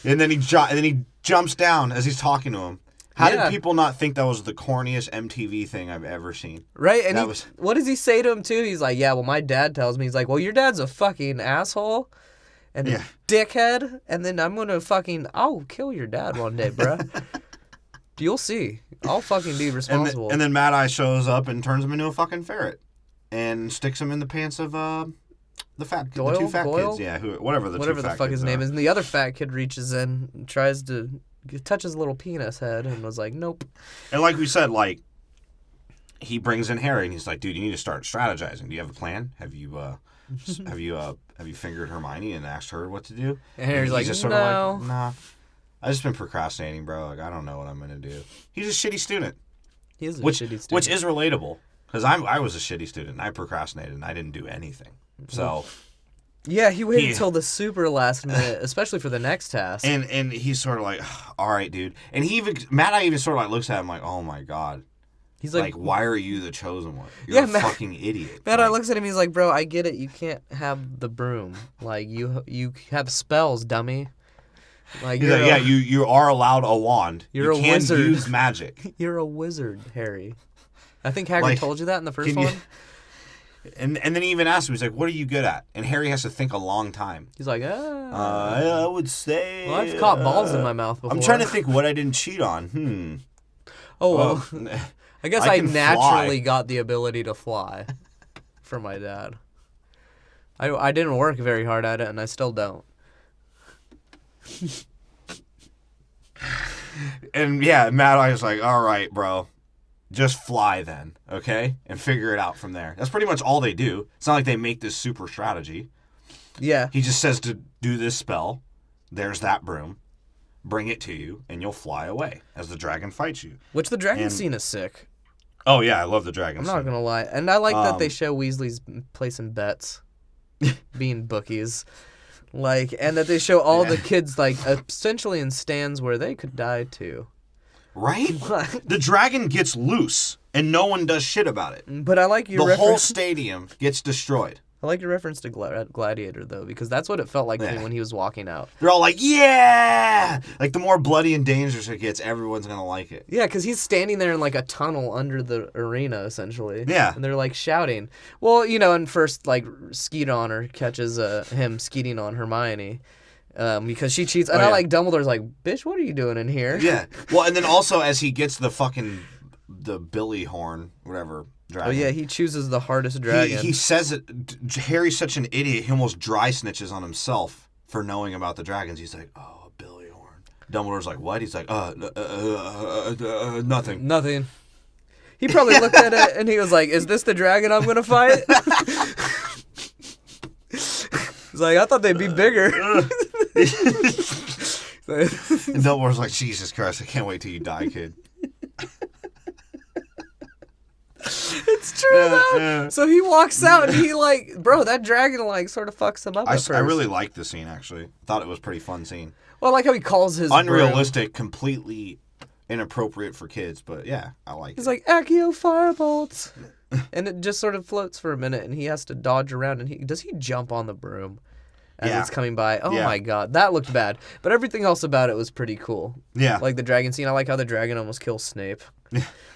Speaker 2: And then he jumps down as he's talking to him. How
Speaker 1: Yeah.
Speaker 2: did people not think that was the corniest MTV thing I've ever seen?
Speaker 1: Right? And
Speaker 2: That
Speaker 1: what does he say to him, too? He's like, "Yeah, well, my dad tells me." He's like, "Well, your dad's a fucking asshole and a dickhead, and then I'm going to I'll kill your dad one day, bruh." You'll see. I'll fucking be responsible.
Speaker 2: And then Mad Eye shows up and turns him into a fucking ferret. And sticks him in the pants of the two fat
Speaker 1: Goyle?
Speaker 2: kids. Yeah, whatever the
Speaker 1: Whatever
Speaker 2: two
Speaker 1: the
Speaker 2: fat
Speaker 1: fuck
Speaker 2: kids
Speaker 1: his name
Speaker 2: are.
Speaker 1: is. And the other fat kid reaches in and tries to touch his little penis head and was like, "Nope."
Speaker 2: And like we said, like, he brings in Harry and he's like, "Dude, you need to start strategizing. Do you have a plan? Have you fingered Hermione and asked her what to do?"
Speaker 1: And Harry's like,
Speaker 2: just sort
Speaker 1: "No."
Speaker 2: of like, "Nah. I've just been procrastinating, bro. Like, I don't know what I'm gonna do." He's a shitty student.
Speaker 1: He is a
Speaker 2: Which
Speaker 1: shitty student.
Speaker 2: which is relatable. Because I was a shitty student. I procrastinated and I didn't do anything. So
Speaker 1: Yeah, he waited
Speaker 2: He-
Speaker 1: until the super last minute, especially for the next task.
Speaker 2: and he's sort of like, "All right, dude." And Matt Eye even sort of like looks at him like, "Oh my god."
Speaker 1: He's
Speaker 2: Like,
Speaker 1: like,
Speaker 2: why are you the chosen one? You're a
Speaker 1: Matt-
Speaker 2: fucking idiot.
Speaker 1: Mad Eye
Speaker 2: Like,
Speaker 1: looks at him. He's like, "Bro, I get it. You can't have the broom. Like you have spells, dummy. Like
Speaker 2: he's like, "Yeah, you are allowed a wand.
Speaker 1: You're
Speaker 2: you
Speaker 1: a
Speaker 2: can
Speaker 1: wizard."
Speaker 2: use magic."
Speaker 1: You're a wizard, Harry." I think Hagrid
Speaker 2: Like,
Speaker 1: told you that in the first
Speaker 2: can you-
Speaker 1: one.
Speaker 2: And then he even asks him, he's like, "What are you good at?" And Harry has to think a long time.
Speaker 1: He's like,
Speaker 2: I would say.
Speaker 1: well, I've caught balls in my mouth before.
Speaker 2: I'm trying to think what I didn't cheat on.
Speaker 1: Oh well,
Speaker 2: Well,
Speaker 1: I guess
Speaker 2: I
Speaker 1: I
Speaker 2: can
Speaker 1: naturally
Speaker 2: fly.
Speaker 1: got the ability to fly from my dad. I didn't work very hard at it, and I still don't.
Speaker 2: And yeah, Mad Eye is like, "All right, bro. Just fly then, okay? And figure it out from there." That's pretty much all they do. It's not like they make this super strategy.
Speaker 1: Yeah.
Speaker 2: He just says to do this spell. There's that broom. Bring it to you, and you'll fly away as the dragon fights you.
Speaker 1: Which the dragon
Speaker 2: And-
Speaker 1: scene is sick.
Speaker 2: Oh, yeah, I love the dragon
Speaker 1: I'm
Speaker 2: scene.
Speaker 1: not gonna lie, and I like that they show Weasley's placing bets, being bookies, like, and that they show all the kids like essentially in stands where they could die too.
Speaker 2: Right? The dragon gets loose, and no one does shit about it.
Speaker 1: But I like your
Speaker 2: The whole
Speaker 1: reference.
Speaker 2: stadium gets destroyed.
Speaker 1: I like your reference to Gladiator though, because that's what it felt like to me
Speaker 2: Yeah.
Speaker 1: when he was walking out.
Speaker 2: They're all like, "Yeah!" Like, the more bloody and dangerous it gets, everyone's gonna like it.
Speaker 1: Yeah, because he's standing there in like a tunnel under the arena, essentially.
Speaker 2: Yeah.
Speaker 1: And they're like shouting. Well, and first, like, Skeet Honor catches him skeeting on Hermione because she cheats. And
Speaker 2: Oh,
Speaker 1: I
Speaker 2: yeah.
Speaker 1: like Dumbledore's like, "Bitch, what are you doing in here?"
Speaker 2: Yeah. Well, and then also as he gets the Billy horn, whatever, dragon.
Speaker 1: Oh, yeah, he chooses the hardest dragon.
Speaker 2: He says it. Harry's such an idiot. He almost dry snitches on himself for knowing about the dragons. He's like, "Oh, a Billy horn." Dumbledore's like, "What?" He's like, nothing."
Speaker 1: Nothing. He probably looked at it and he was like, "Is this the dragon I'm going to fight?" He's like, "I thought they'd be bigger."
Speaker 2: And Dumbledore's like, "Jesus Christ, I can't wait till you die, kid."
Speaker 1: It's true though.
Speaker 2: Yeah.
Speaker 1: So he walks out and he like, bro, that dragon like sort of fucks him up at first.
Speaker 2: I really liked the scene, actually. Thought it was a pretty fun scene.
Speaker 1: Well, I like how he calls his broom.
Speaker 2: Unrealistic, completely inappropriate for kids, but yeah, I like
Speaker 1: He's
Speaker 2: it.
Speaker 1: like, "Accio firebolts," and it just sort of floats for a minute, and he has to dodge around. And he jump on the broom as
Speaker 2: Yeah.
Speaker 1: it's coming by? Oh
Speaker 2: Yeah.
Speaker 1: my god, that looked bad. But everything else about it was pretty cool.
Speaker 2: Yeah.
Speaker 1: Like the dragon scene. I like how the dragon almost kills Snape.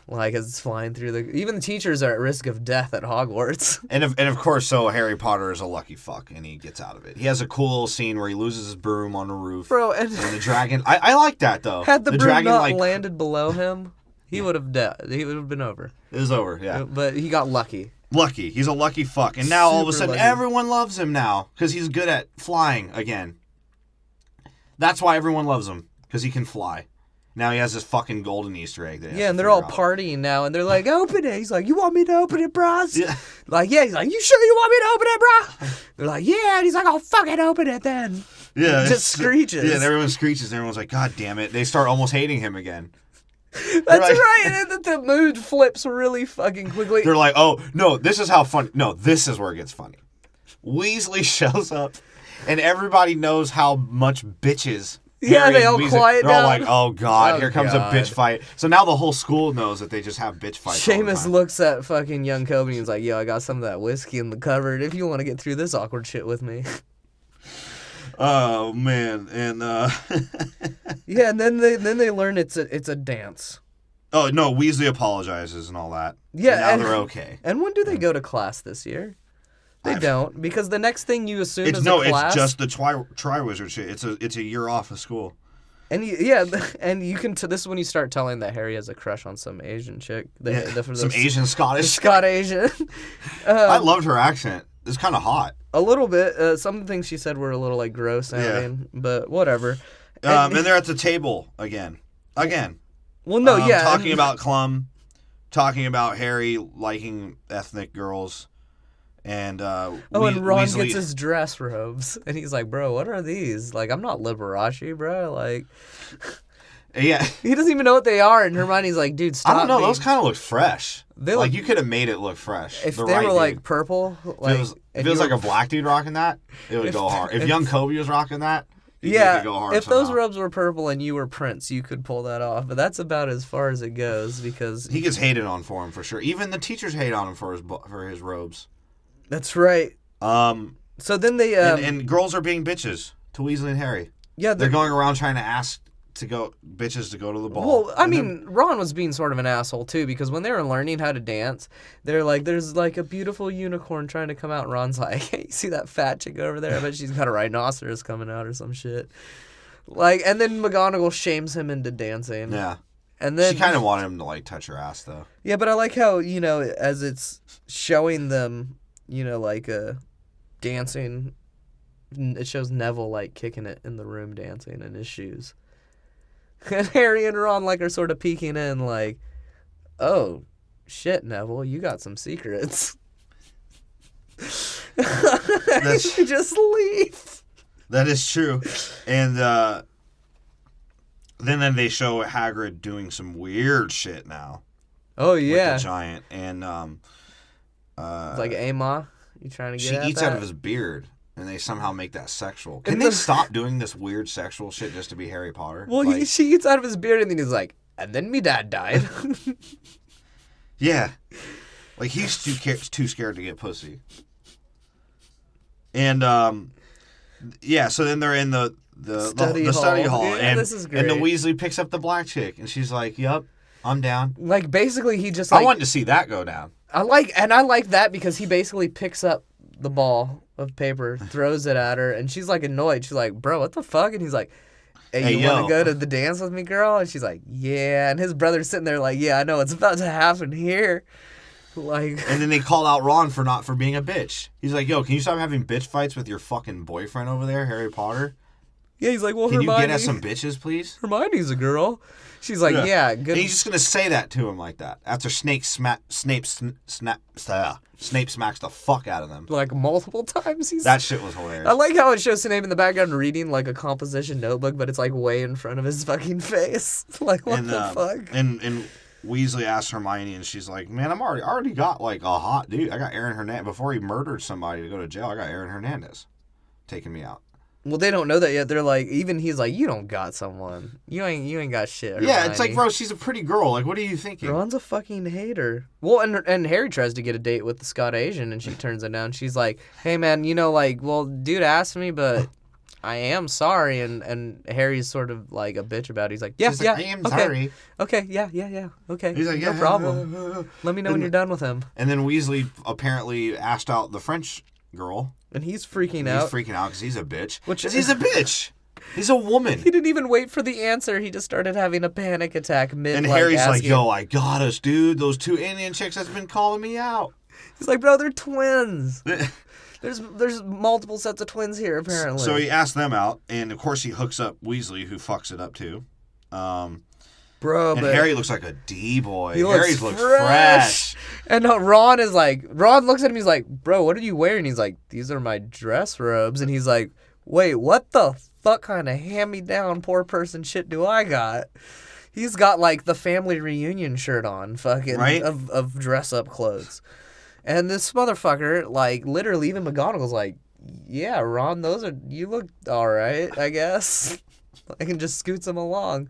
Speaker 1: Like as it's flying through the. Even the teachers are at risk of death at Hogwarts.
Speaker 2: And of course, so Harry Potter is a lucky fuck, and he gets out of it. He has a cool little scene where he loses his broom on the roof.
Speaker 1: Bro, and
Speaker 2: the dragon... I like that, though.
Speaker 1: had the broom
Speaker 2: dragon,
Speaker 1: not
Speaker 2: like,
Speaker 1: landed below him, he would have died. He would have been over.
Speaker 2: It was over, yeah.
Speaker 1: But he got lucky.
Speaker 2: Lucky. He's a lucky fuck. And now all of a
Speaker 1: Super
Speaker 2: sudden
Speaker 1: lucky.
Speaker 2: everyone loves him now because he's good at flying again. That's why everyone loves him, because he can fly. Now he has this fucking golden Easter egg.
Speaker 1: Yeah, and they're all partying now, and they're like, open it. He's like, you want me to open it, bros?
Speaker 2: Yeah.
Speaker 1: Like, yeah. He's like, you sure you want me to open it, bro? They're like, yeah. And he's like, I'll fucking open it then.
Speaker 2: Yeah,
Speaker 1: Just screeches.
Speaker 2: Yeah, and everyone screeches, and everyone's like, God damn it. They start almost hating him again.
Speaker 1: That's
Speaker 2: like-
Speaker 1: right. And then the mood flips really fucking quickly.
Speaker 2: They're like, oh, no, this is how funny. No, this is where it gets funny. Weasley shows up, and everybody knows how much bitches.
Speaker 1: Yeah,
Speaker 2: Harry
Speaker 1: they
Speaker 2: and
Speaker 1: all
Speaker 2: Weasley,
Speaker 1: quiet
Speaker 2: they're all
Speaker 1: down.
Speaker 2: like, oh, God,
Speaker 1: Oh,
Speaker 2: here comes
Speaker 1: God.
Speaker 2: a bitch fight. So now the whole school knows that they just have bitch fights. all the
Speaker 1: Seamus
Speaker 2: time.
Speaker 1: looks at fucking young Kobe and he's like, yo, I got some of that whiskey in the cupboard if you want to get through this awkward shit with me.
Speaker 2: Oh, man. And,
Speaker 1: Yeah, and then they learn it's a dance.
Speaker 2: oh, no, Weasley apologizes and all that.
Speaker 1: Yeah,
Speaker 2: And now they're okay.
Speaker 1: And when do they go to class this year? They don't, because the next thing you assume is a class.
Speaker 2: It's just the Triwizard shit. It's a year off of school.
Speaker 1: And you can. This is when you start telling that Harry has a crush on some Asian chick.
Speaker 2: Some Asian Scottish.
Speaker 1: Scott Asian.
Speaker 2: I loved her accent. It's kind of hot.
Speaker 1: A little bit. Some things she said were a little like gross sounding, but whatever.
Speaker 2: And they're at the table again.
Speaker 1: Well, no, yeah.
Speaker 2: Talking about Clum, talking about Harry liking ethnic girls, and
Speaker 1: and Ron
Speaker 2: Weasley,
Speaker 1: gets his dress robes, and he's like, "Bro, what are these? Like, I'm not Liberace, bro. Like,
Speaker 2: yeah.
Speaker 1: he doesn't even know what they are." And Hermione's like, "Dude, stop."
Speaker 2: I don't know.
Speaker 1: being-
Speaker 2: Those kind of look fresh.
Speaker 1: They
Speaker 2: like
Speaker 1: look-
Speaker 2: you could have made it look fresh.
Speaker 1: If
Speaker 2: the
Speaker 1: they
Speaker 2: right
Speaker 1: were like
Speaker 2: dude.
Speaker 1: purple,
Speaker 2: if
Speaker 1: like,
Speaker 2: it was,
Speaker 1: and
Speaker 2: if it was
Speaker 1: you
Speaker 2: like
Speaker 1: were-
Speaker 2: a black dude rocking that, it would go hard. If young Kobe was rocking that, it
Speaker 1: yeah,
Speaker 2: could go hard
Speaker 1: if those
Speaker 2: somehow.
Speaker 1: robes were purple and you were Prince, you could pull that off. But that's about as far as it goes because
Speaker 2: He gets hated on for him for sure. Even the teachers hate on him for his robes.
Speaker 1: that's right. So then they
Speaker 2: And girls are being bitches to Weasley and Harry.
Speaker 1: yeah,
Speaker 2: They're going around trying to ask bitches to go to the ball.
Speaker 1: Well, I
Speaker 2: And
Speaker 1: mean, Ron was being sort of an asshole too because when they were learning how to dance, they're like, "There's like a beautiful unicorn trying to come out." And Ron's like, "Hey, you see that fat chick over there? I bet she's got a rhinoceros coming out or some shit." Like, and then McGonagall shames him into dancing.
Speaker 2: yeah.
Speaker 1: And then
Speaker 2: She kind of wanted him to like touch her ass though.
Speaker 1: yeah, but I like how as it's showing them, like dancing. It shows Neville like kicking it in the room, dancing in his shoes. And Harry and Ron like are sort of peeking in, like, "Oh, shit, Neville, you got some secrets." You just leave.
Speaker 2: That is true. And then they show Hagrid doing some weird shit now
Speaker 1: Oh
Speaker 2: with
Speaker 1: yeah,
Speaker 2: the giant, and
Speaker 1: it's like, "Hey, Ma, you trying to get
Speaker 2: she
Speaker 1: at
Speaker 2: eats
Speaker 1: that?"
Speaker 2: out of his beard. And they somehow make that sexual. Can
Speaker 1: And
Speaker 2: they
Speaker 1: the-
Speaker 2: stop doing this weird sexual shit just to be Harry Potter?
Speaker 1: Well,
Speaker 2: Like,
Speaker 1: she eats out of his beard, and then he's like, "And then me dad died."
Speaker 2: yeah, like he's too scared to get pussy. And yeah, so then they're in the
Speaker 1: Study
Speaker 2: study
Speaker 1: hall.
Speaker 2: hall,
Speaker 1: Yeah,
Speaker 2: and
Speaker 1: this is
Speaker 2: and the
Speaker 1: great.
Speaker 2: Weasley picks up the black chick, and she's like, "Yep, I'm down."
Speaker 1: Like basically, he just
Speaker 2: I
Speaker 1: like
Speaker 2: wanted to see that go down.
Speaker 1: I like that because he basically picks up the ball of paper, throws it at her, and she's like annoyed. She's like, "Bro, what the fuck?" And he's like, "Hey, you want
Speaker 2: yo."
Speaker 1: to go to the dance with me, girl?" And she's like, "Yeah." And his brother's sitting there like, "Yeah, I know it's about to happen here." Like,
Speaker 2: And then they call out Ron for being a bitch. He's like, "Yo, can you stop having bitch fights with your fucking boyfriend over there, Harry Potter?
Speaker 1: yeah, he's like, "Well,
Speaker 2: Can you
Speaker 1: Hermione,
Speaker 2: get us some bitches, please?"
Speaker 1: Hermione's a girl." She's like, "Yeah, good."
Speaker 2: And he's just gonna say that to him like that after Snape smacks the fuck out of them.
Speaker 1: like multiple times.
Speaker 2: That shit was hilarious.
Speaker 1: I like how it shows Snape in the background reading like a composition notebook, but it's like way in front of his fucking face. Like, what
Speaker 2: and,
Speaker 1: the fuck?
Speaker 2: And Weasley asks Hermione, and she's like, "Man, I already got like a hot dude. I got Aaron Hernandez before he murdered somebody to go to jail. I got Aaron Hernandez taking me out."
Speaker 1: Well, they don't know that yet. They're like, even he's like, "You don't got someone. You ain't got shit."
Speaker 2: Yeah, it's like,
Speaker 1: Hermione."
Speaker 2: bro, she's a pretty girl. Like, what are you thinking?
Speaker 1: Ron's a fucking hater. Well, and Harry tries to get a date with the Scott Asian, and she turns it down. She's like, "Hey, man, well, dude asked me, but I am sorry." And Harry's sort of like a bitch about it. He's like, "Yeah,
Speaker 2: She's
Speaker 1: yeah,
Speaker 2: like, "I am
Speaker 1: okay.
Speaker 2: sorry."
Speaker 1: Okay, yeah, okay.
Speaker 2: He's like,
Speaker 1: no
Speaker 2: "Yeah,
Speaker 1: problem. Let me know when you're done with him."
Speaker 2: And then Weasley apparently asked out the French girl.
Speaker 1: And he's freaking
Speaker 2: He's
Speaker 1: out.
Speaker 2: freaking out because he's a bitch.
Speaker 1: Which-
Speaker 2: 'Cause he's a bitch. He's a woman.
Speaker 1: He didn't even wait for the answer. He just started having a panic attack mid.
Speaker 2: And Harry's like, "Yo, I got us, dude. Those two Indian chicks that's been calling me out."
Speaker 1: He's like, bro, they're twins. There's multiple sets of twins here, apparently.
Speaker 2: So he asks them out, and of course he hooks up Weasley, who fucks it up too.
Speaker 1: Bro,
Speaker 2: and
Speaker 1: but
Speaker 2: Harry looks like a D-boy.
Speaker 1: he
Speaker 2: Harry looks fresh.
Speaker 1: And Ron looks at him, he's like, bro, what are you wearing? He's like, these are my dress robes. And he's like, wait, what the fuck kind of hand-me-down poor person shit do I got? He's got, like, the family reunion shirt on, fucking,
Speaker 2: right?
Speaker 1: of dress-up clothes. And this motherfucker, like, literally, even McGonagall's like, yeah, Ron, you look all right, I guess. I can just scoots him along.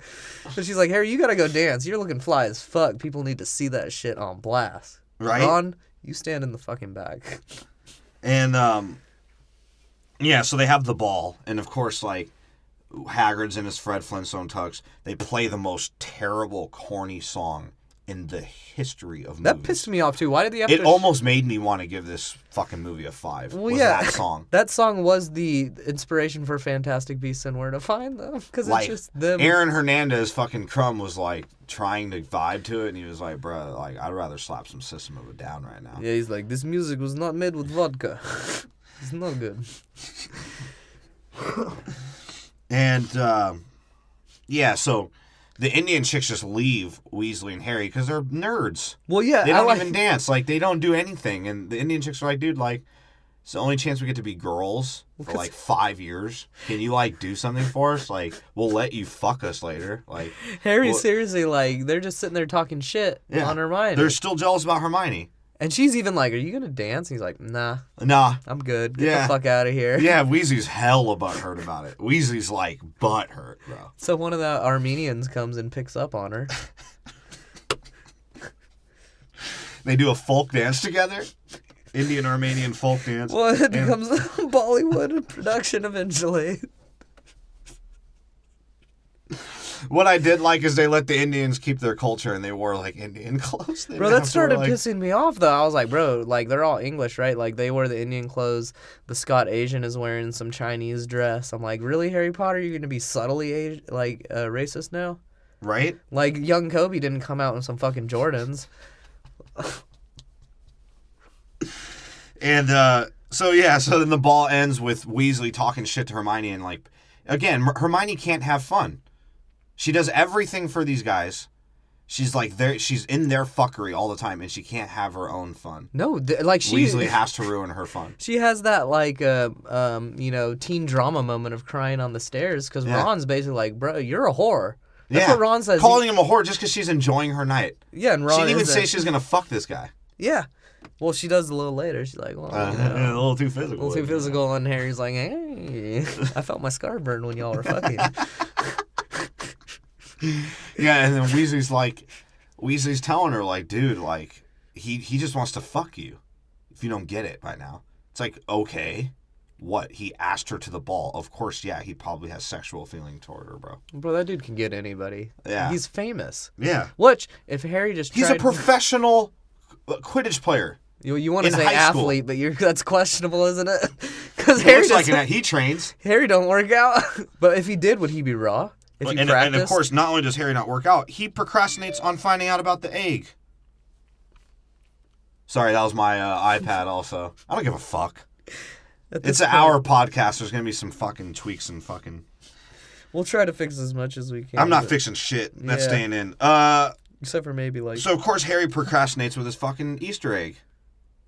Speaker 1: So she's like, Harry, you gotta go dance. You're looking fly as fuck. People need to see that shit on blast.
Speaker 2: Right?
Speaker 1: Ron, you stand in the fucking back.
Speaker 2: And, yeah, so they have the ball. And, of course, like, Hagrid's in his Fred Flintstone tux. They play the most terrible, corny song in the history of movies.
Speaker 1: That pissed me off, too. Why did they have
Speaker 2: It almost made me want to give this fucking movie a 5.
Speaker 1: Well,
Speaker 2: was
Speaker 1: yeah.
Speaker 2: that song.
Speaker 1: That song was the inspiration for Fantastic Beasts and Where to Find Them. Because
Speaker 2: Like,
Speaker 1: it's just them.
Speaker 2: Aaron Hernandez fucking Crumb was, like, trying to vibe to it, and he was like, bro, like, I'd rather slap some System of a Down right now.
Speaker 1: Yeah, he's like, this music was not made with vodka. It's not good.
Speaker 2: And, yeah, so the Indian chicks just leave Weasley and Harry because they're nerds.
Speaker 1: Well, yeah.
Speaker 2: They don't even dance. Like, they don't do anything. And the Indian chicks are like, dude, like, it's the only chance we get to be girls for, like, 5 years. Can you, like, do something for us? Like, we'll let you fuck us later. Like,
Speaker 1: Harry's seriously, like, they're just sitting there talking shit on Hermione.
Speaker 2: They're still jealous about Hermione.
Speaker 1: And she's even like, are you going to dance? And he's like, nah, I'm good. Get the fuck out of here.
Speaker 2: Yeah, Weasley's hella butthurt about it. Weasley's, like, butthurt, bro.
Speaker 1: So one of the Armenians comes and picks up on her.
Speaker 2: They do a folk dance together. Indian-Armenian folk dance.
Speaker 1: Well, it becomes a Bollywood production eventually.
Speaker 2: What I did like is they let the Indians keep their culture and they wore, like, Indian clothes.
Speaker 1: Bro, that started pissing me off, though. I was like, bro, like, they're all English, right? Like, they wear the Indian clothes. The Scott Asian is wearing some Chinese dress. I'm like, really, Harry Potter? You're going to be subtly, racist now?
Speaker 2: Right?
Speaker 1: Like, young Kobe didn't come out in some fucking Jordans.
Speaker 2: And, so then the ball ends with Weasley talking shit to Hermione and, like, again, Hermione can't have fun. She does everything for these guys. She's like she's in their fuckery all the time, and she can't have her own fun.
Speaker 1: No, like
Speaker 2: Weasley has to ruin her fun.
Speaker 1: She has that like teen drama moment of crying on the stairs because Ron's basically like, bro, you're a whore. That's what Ron says.
Speaker 2: Calling him a whore just because she's enjoying her night.
Speaker 1: Yeah, and Ron
Speaker 2: she didn't even say she's gonna fuck this guy.
Speaker 1: Yeah. Well, she does a little later. She's like, well,
Speaker 2: a little too physical.
Speaker 1: A little too physical, and Harry's like, hey, I felt my scar burn when y'all were fucking.
Speaker 2: Yeah, and then Weasley's telling her, like, dude, like, he just wants to fuck you. If you don't get it by now. It's like, okay, what? He asked her to the ball. Of course, yeah, he probably has sexual feeling toward her, bro.
Speaker 1: Bro, that dude can get anybody.
Speaker 2: Yeah.
Speaker 1: He's famous.
Speaker 2: Yeah.
Speaker 1: Which, if Harry just
Speaker 2: He's a professional Quidditch player.
Speaker 1: You want to say
Speaker 2: high school.
Speaker 1: athlete, but that's questionable, isn't it? Because
Speaker 2: He looks like he trains.
Speaker 1: Harry don't work out. But if he did, would he be raw? If he practiced?
Speaker 2: And of course, not only does Harry not work out, he procrastinates on finding out about the egg. Sorry, that was my iPad also. I don't give a fuck. It's an hour podcast. There's going to be some fucking tweaks and fucking...
Speaker 1: We'll try to fix as much as we can.
Speaker 2: I'm not fixing shit. That's staying in.
Speaker 1: Except for maybe like...
Speaker 2: So, of course, Harry procrastinates with his fucking Easter egg.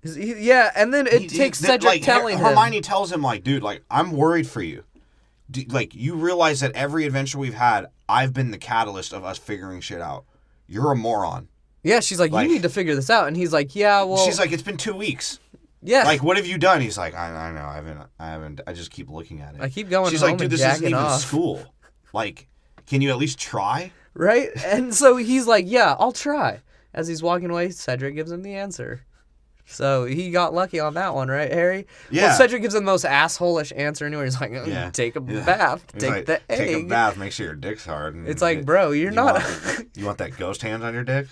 Speaker 1: Yeah, and then it takes Cedric telling him.
Speaker 2: Hermione tells him, like, dude, like, I'm worried for you. Like, you realize that every adventure we've had, I've been the catalyst of us figuring shit out. You're a moron.
Speaker 1: Yeah, she's like, you need to figure this out. And he's like, yeah, well...
Speaker 2: She's like, it's been 2 weeks.
Speaker 1: Yeah.
Speaker 2: Like, what have you done? He's like, I know, I haven't, I just keep looking at it.
Speaker 1: I keep going
Speaker 2: She's
Speaker 1: home
Speaker 2: like, dude,
Speaker 1: and
Speaker 2: this isn't
Speaker 1: jacking
Speaker 2: even
Speaker 1: off.
Speaker 2: school. Like, can you at least try?
Speaker 1: Right? And so he's like, yeah, I'll try. As he's walking away, Cedric gives him the answer. So he got lucky on that one, right, Harry?
Speaker 2: Yeah.
Speaker 1: Well, Cedric gives him the most asshole-ish answer anywhere. He's like, take a bath. Take the egg.
Speaker 2: Take a bath. Make sure your dick's hard.
Speaker 1: It's like, bro, you're not...
Speaker 2: You want that ghost hand on your dick?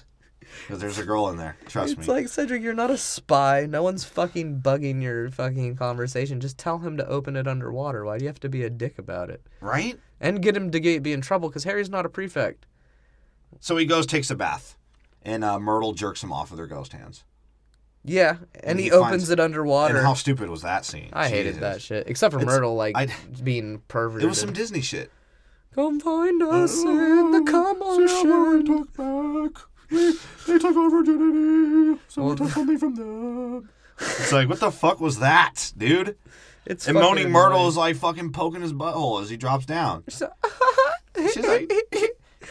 Speaker 2: Because there's a girl in there. Trust me.
Speaker 1: It's like, Cedric, you're not a spy. No one's fucking bugging your fucking conversation. Just tell him to open it underwater. Why do you have to be a dick about it?
Speaker 2: Right?
Speaker 1: And get him to be in trouble, because Harry's not a prefect.
Speaker 2: So he goes, takes a bath. And Myrtle jerks him off with her ghost hands.
Speaker 1: Yeah, and he
Speaker 2: finds
Speaker 1: opens it underwater.
Speaker 2: And how stupid was that scene?
Speaker 1: I hated
Speaker 2: Jesus.
Speaker 1: that shit. Except for Myrtle, being perverted.
Speaker 2: It was some Disney shit.
Speaker 1: Come find us in the commotion.
Speaker 2: They took our virginity. So we took something from them. It's like, what the fuck was that, dude?
Speaker 1: It's
Speaker 2: and
Speaker 1: fucking
Speaker 2: Moaning Myrtle
Speaker 1: annoying.
Speaker 2: is like fucking poking his butthole as he drops down. She's like,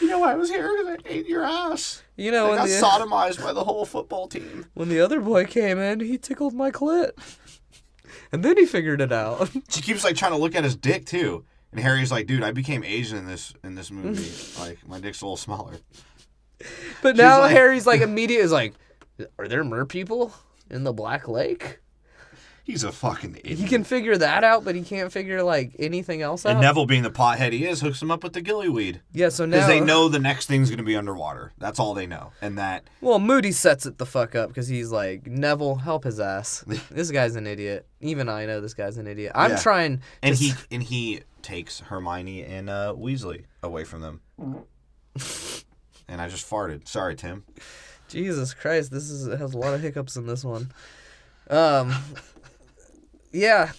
Speaker 2: you know why I was here? Because I ate your ass.
Speaker 1: You know,
Speaker 2: I
Speaker 1: when
Speaker 2: got
Speaker 1: the,
Speaker 2: sodomized by the whole football team.
Speaker 1: when the other boy came in, he tickled my clit. And then he figured it out.
Speaker 2: She keeps like trying to look at his dick too. And Harry's like, dude, I became Asian in this movie. Like, my dick's a little smaller.
Speaker 1: But now Harry's like immediate is like, are there mer people in the Black Lake?
Speaker 2: He's a fucking idiot.
Speaker 1: He can figure that out, but he can't figure like anything else out.
Speaker 2: And Neville, being the pothead he is, hooks him up with the gillyweed.
Speaker 1: Yeah, so now
Speaker 2: Because they know the next thing's going to be underwater. That's all they know. And that...
Speaker 1: Well, Moody sets it the fuck up because he's like, Neville, help his ass. This guy's an idiot. Even I know this guy's an idiot. I'm trying.
Speaker 2: And he takes Hermione and Weasley away from them. And I just farted. Sorry, Tim.
Speaker 1: Jesus Christ, this has a lot of hiccups in this one. Yeah.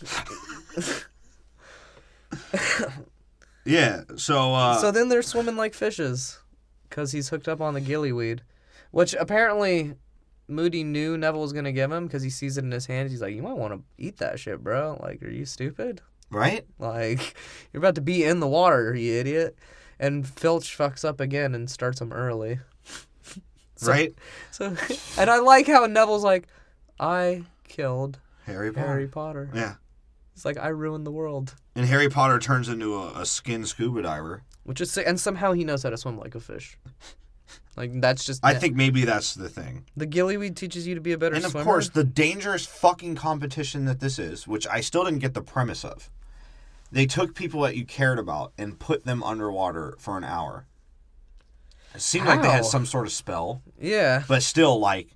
Speaker 2: Yeah, so...
Speaker 1: So then they're swimming like fishes because he's hooked up on the gillyweed, which apparently Moody knew Neville was going to give him because he sees it in his hand. He's like, you might want to eat that shit, bro. Like, are you stupid?
Speaker 2: Right?
Speaker 1: Like, you're about to be in the water, you idiot. And Filch fucks up again and starts him early.
Speaker 2: Right?
Speaker 1: So, and I like how Neville's like, I killed
Speaker 2: Harry
Speaker 1: Potter.
Speaker 2: Yeah.
Speaker 1: It's like, I ruined the world.
Speaker 2: And Harry Potter turns into a skin scuba diver.
Speaker 1: Which is sick. And somehow he knows how to swim like a fish. Like, that's just...
Speaker 2: I think maybe that's the thing.
Speaker 1: The gillyweed teaches you to be a better swimmer.
Speaker 2: And of course, the dangerous fucking competition that this is, which I still didn't get the premise of. They took people that you cared about and put them underwater for an hour. It seemed like they had some sort of spell.
Speaker 1: Yeah.
Speaker 2: But still, like,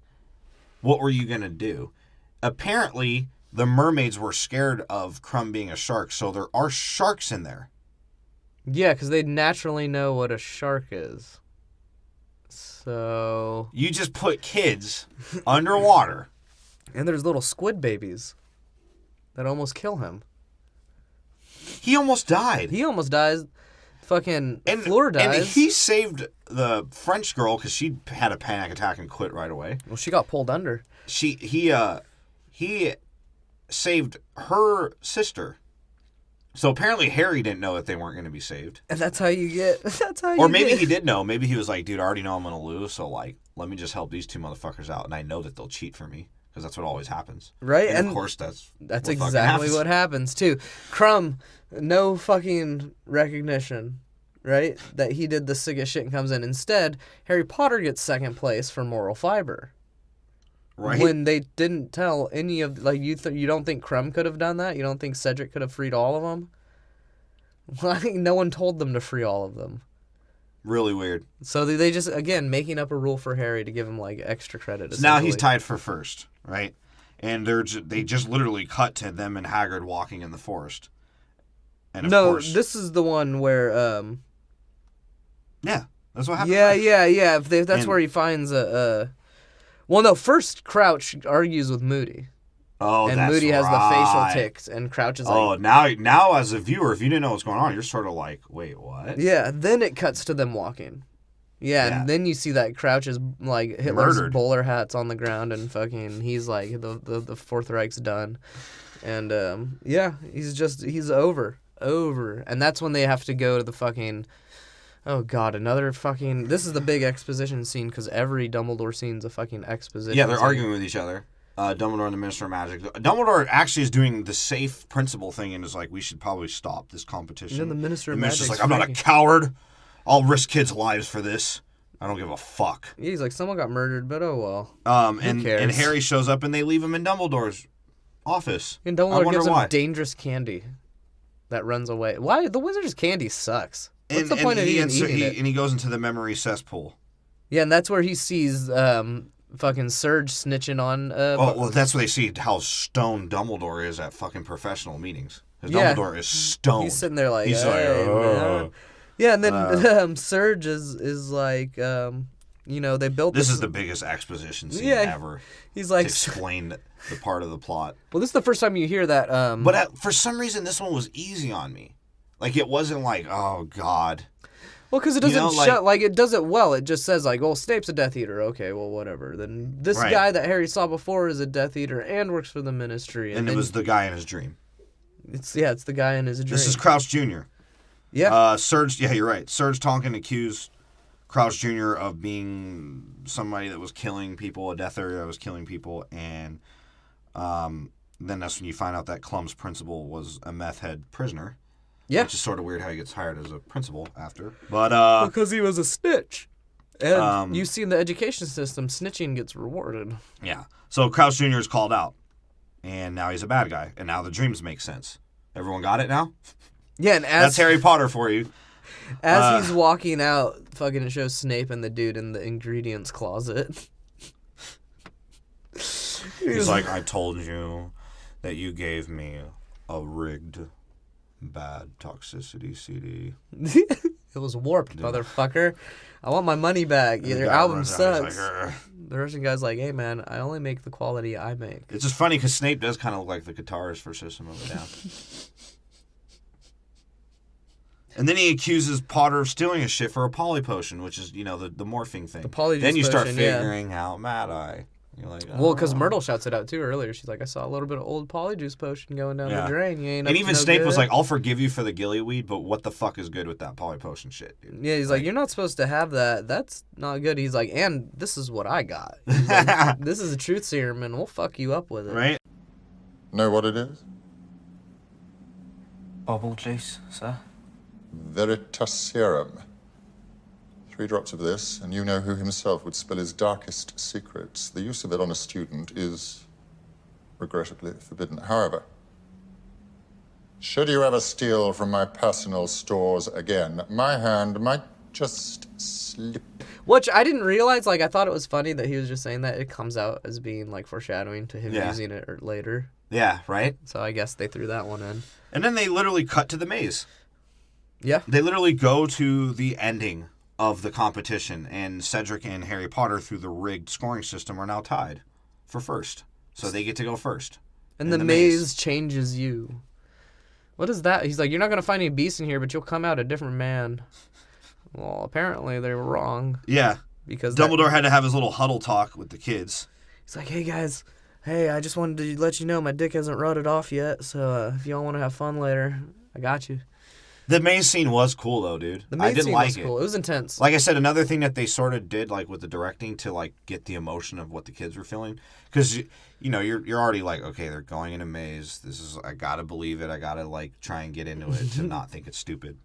Speaker 2: what were you going to do? Apparently, the mermaids were scared of Crumb being a shark, so there are sharks in there.
Speaker 1: Yeah, because they naturally know what a shark is. So...
Speaker 2: You just put kids underwater.
Speaker 1: And there's little squid babies that almost kill him.
Speaker 2: He almost died.
Speaker 1: He almost dies. Fucking Fleur dies.
Speaker 2: And he saved the French girl because she had a panic attack and quit right away.
Speaker 1: Well, she got pulled under.
Speaker 2: He saved her sister. So apparently Harry didn't know that they weren't going to be saved.
Speaker 1: And that's how you get...
Speaker 2: Or maybe he did know. Maybe he was like, dude, I already know I'm going to lose, so like, let me just help these two motherfuckers out. And I know that they'll cheat for me. Because that's what always happens.
Speaker 1: Right?
Speaker 2: And of course, that's
Speaker 1: exactly what happens, too. Crumb, no fucking recognition, right? That he did the sickest shit and comes in. Instead, Harry Potter gets second place for moral fiber.
Speaker 2: Right.
Speaker 1: When they didn't tell any of... Like, you don't think Crumb could have done that? You don't think Cedric could have freed all of them? Well, I think no one told them to free all of them.
Speaker 2: Really weird.
Speaker 1: So they just, again, making up a rule for Harry to give him, like, extra credit.
Speaker 2: So now he's tied for first, right? And they just literally cut to them and Hagrid walking in the forest. And of course,
Speaker 1: this is the one where...
Speaker 2: Yeah, that's what happened.
Speaker 1: Yeah. That's where he finds a... Well, no, first Crouch argues with Moody.
Speaker 2: Oh,
Speaker 1: and
Speaker 2: that's
Speaker 1: Moody has
Speaker 2: right.
Speaker 1: the facial tics, and Crouch is like...
Speaker 2: Oh, now as a viewer, if you didn't know what's going on, you're sort of like, wait, what?
Speaker 1: Yeah, then it cuts to them walking. Yeah, and then you see that Crouch is, like, Hitler's
Speaker 2: murdered.
Speaker 1: bowler hat's on the ground, and fucking, he's like, the Fourth Reich's done. And, he's over. And that's when they have to go to the fucking... Oh, God, another fucking... This is the big exposition scene, because every Dumbledore scene's a fucking exposition
Speaker 2: Yeah, they're
Speaker 1: scene.
Speaker 2: arguing with each other. Dumbledore and the Minister of Magic. Dumbledore actually is doing the safe principle thing and is like, we should probably stop this competition.
Speaker 1: And then the Minister of
Speaker 2: Minister's
Speaker 1: Magic's
Speaker 2: like, I'm not a coward. I'll risk kids' lives for this. I don't give a fuck.
Speaker 1: Yeah, he's like, someone got murdered, but oh well.
Speaker 2: And Harry shows up and they leave him in Dumbledore's office.
Speaker 1: And Dumbledore gives him dangerous candy that runs away. Why? The wizard's candy sucks. What's the point of even eating it?
Speaker 2: And he goes into the memory cesspool.
Speaker 1: Yeah, and that's where he sees fucking Surge snitching on...
Speaker 2: well, that's where they see how stoned Dumbledore is at fucking professional meetings. Because Dumbledore is stoned.
Speaker 1: He's sitting there like...
Speaker 2: He's
Speaker 1: hey,
Speaker 2: like,
Speaker 1: man. Yeah, and then Surge is like... they built
Speaker 2: This is the biggest exposition scene ever.
Speaker 1: He's like,
Speaker 2: to explain the part of the plot.
Speaker 1: Well, this is the first time you hear that.
Speaker 2: But for some reason, this one was easy on me. Like, it wasn't like, oh, God.
Speaker 1: Well, because it doesn't it does it well. It just says, like, well, Snape's a Death Eater. Okay, well, whatever. Then this guy that Harry saw before is a Death Eater and works for the Ministry.
Speaker 2: And it was the guy in his dream.
Speaker 1: It's the guy in his dream.
Speaker 2: This is Crouch Jr.
Speaker 1: Yeah.
Speaker 2: Serge, you're right. Serge Tonkin accused Crouch Jr. of being somebody that was killing people, a Death Eater that was killing people, and then that's when you find out that Clum's principal was a meth head prisoner.
Speaker 1: Yeah.
Speaker 2: Which is sort of weird how he gets hired as a principal after. But
Speaker 1: because he was a snitch. And you see in the education system, snitching gets rewarded.
Speaker 2: Yeah. So Crouch Jr. is called out. And now he's a bad guy. And now the dreams make sense. Everyone got it now?
Speaker 1: Yeah, and
Speaker 2: that's Harry Potter for you.
Speaker 1: As he's walking out, fucking it shows Snape and the dude in the ingredients closet.
Speaker 2: He's like, I told you that you gave me a rigged bad toxicity CD.
Speaker 1: It was warped, motherfucker. I want my money back. Your album sucks. The Russian guy's like, hey, man, I only make the quality I make.
Speaker 2: It's just funny because Snape does kind of look like the guitarist for System of a Down. And then he accuses Potter of stealing his shit for a poly potion, which is, the morphing thing.
Speaker 1: The poly
Speaker 2: Then you start
Speaker 1: potion,
Speaker 2: figuring out Mad-Eye. You're like, oh.
Speaker 1: Well, because Myrtle shouts it out too earlier. She's like, I saw a little bit of old polyjuice potion going down the drain. You ain't
Speaker 2: and even Snape
Speaker 1: good.
Speaker 2: was like, I'll forgive you for the gillyweed, but what the fuck is good with that poly potion shit, dude?
Speaker 1: Yeah, he's like, you're not supposed to have that. That's not good. He's like, and this is what I got. He's like, this is a truth serum, and we'll fuck you up with it.
Speaker 2: Right?
Speaker 5: Know what it is?
Speaker 6: Bubble juice, sir.
Speaker 5: Veritaserum. 3 drops of this, and you know who himself would spill his darkest secrets. The use of it on a student is, regrettably, forbidden. However, should you ever steal from my personal stores again, my hand might just slip.
Speaker 1: Which I didn't realize. Like, I thought it was funny that he was just saying that. It comes out as being, like, foreshadowing to him using it later.
Speaker 2: Yeah, right?
Speaker 1: So I guess they threw that one in.
Speaker 2: And then they literally cut to the maze.
Speaker 1: Yeah.
Speaker 2: They literally go to the ending of the competition, and Cedric and Harry Potter, through the rigged scoring system, are now tied for first. So they get to go first.
Speaker 1: And the maze changes you. What is that? He's like, you're not going to find any beasts in here, but you'll come out a different man. Well, apparently they were wrong.
Speaker 2: Yeah.
Speaker 1: Because
Speaker 2: Dumbledore had to have his little huddle talk with the kids.
Speaker 1: He's like, hey, guys. Hey, I just wanted to let you know my dick hasn't rotted off yet, so if y'all want to have fun later, I got you.
Speaker 2: The maze scene was cool, though, dude.
Speaker 1: The maze
Speaker 2: I did
Speaker 1: scene
Speaker 2: like
Speaker 1: was
Speaker 2: it.
Speaker 1: cool. It was intense.
Speaker 2: Like I said, another thing that they sort of did, like with the directing, to like get the emotion of what the kids were feeling, because you're already like, okay, they're going in a maze. I gotta believe it. I gotta like try and get into it to not think it's stupid.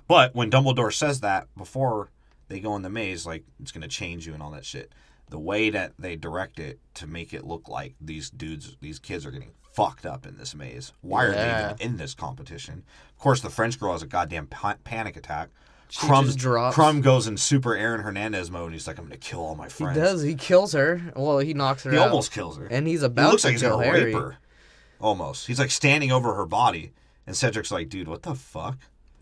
Speaker 2: But when Dumbledore says that before they go in the maze, like it's gonna change you and all that shit. The way that they direct it to make it look like these kids are getting fucked up in this maze. Why are they even in this competition? Of course, the French girl has a goddamn panic attack. Crumb goes in super Aaron Hernandez mode, and he's like, I'm going to kill all my friends.
Speaker 1: He does. He kills her. Well, he knocks her out.
Speaker 2: He almost kills her.
Speaker 1: And he's about to kill Harry.
Speaker 2: Rape her. Almost. He's like standing over her body, and Cedric's like, dude, what the fuck?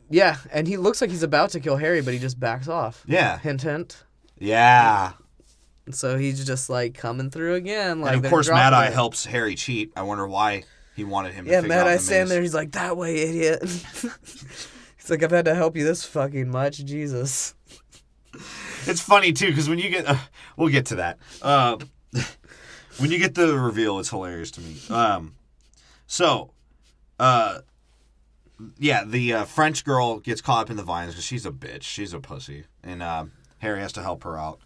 Speaker 1: Yeah, and he looks like he's about to kill Harry, but he just backs off.
Speaker 2: Yeah.
Speaker 1: Hint, hint.
Speaker 2: Yeah.
Speaker 1: So he's just like coming through again. Like,
Speaker 2: and of course, Mad-Eye helps Harry cheat. I wonder why he wanted him to figure out the maze.
Speaker 1: Yeah, Mad-Eye's standing there. He's like, that way, idiot. He's like, I've had to help you this fucking much. Jesus.
Speaker 2: It's funny, too, because when you get... we'll get to that. When you get the reveal, it's hilarious to me. The French girl gets caught up in the vines because she's a bitch. She's a pussy. And Harry has to help her out.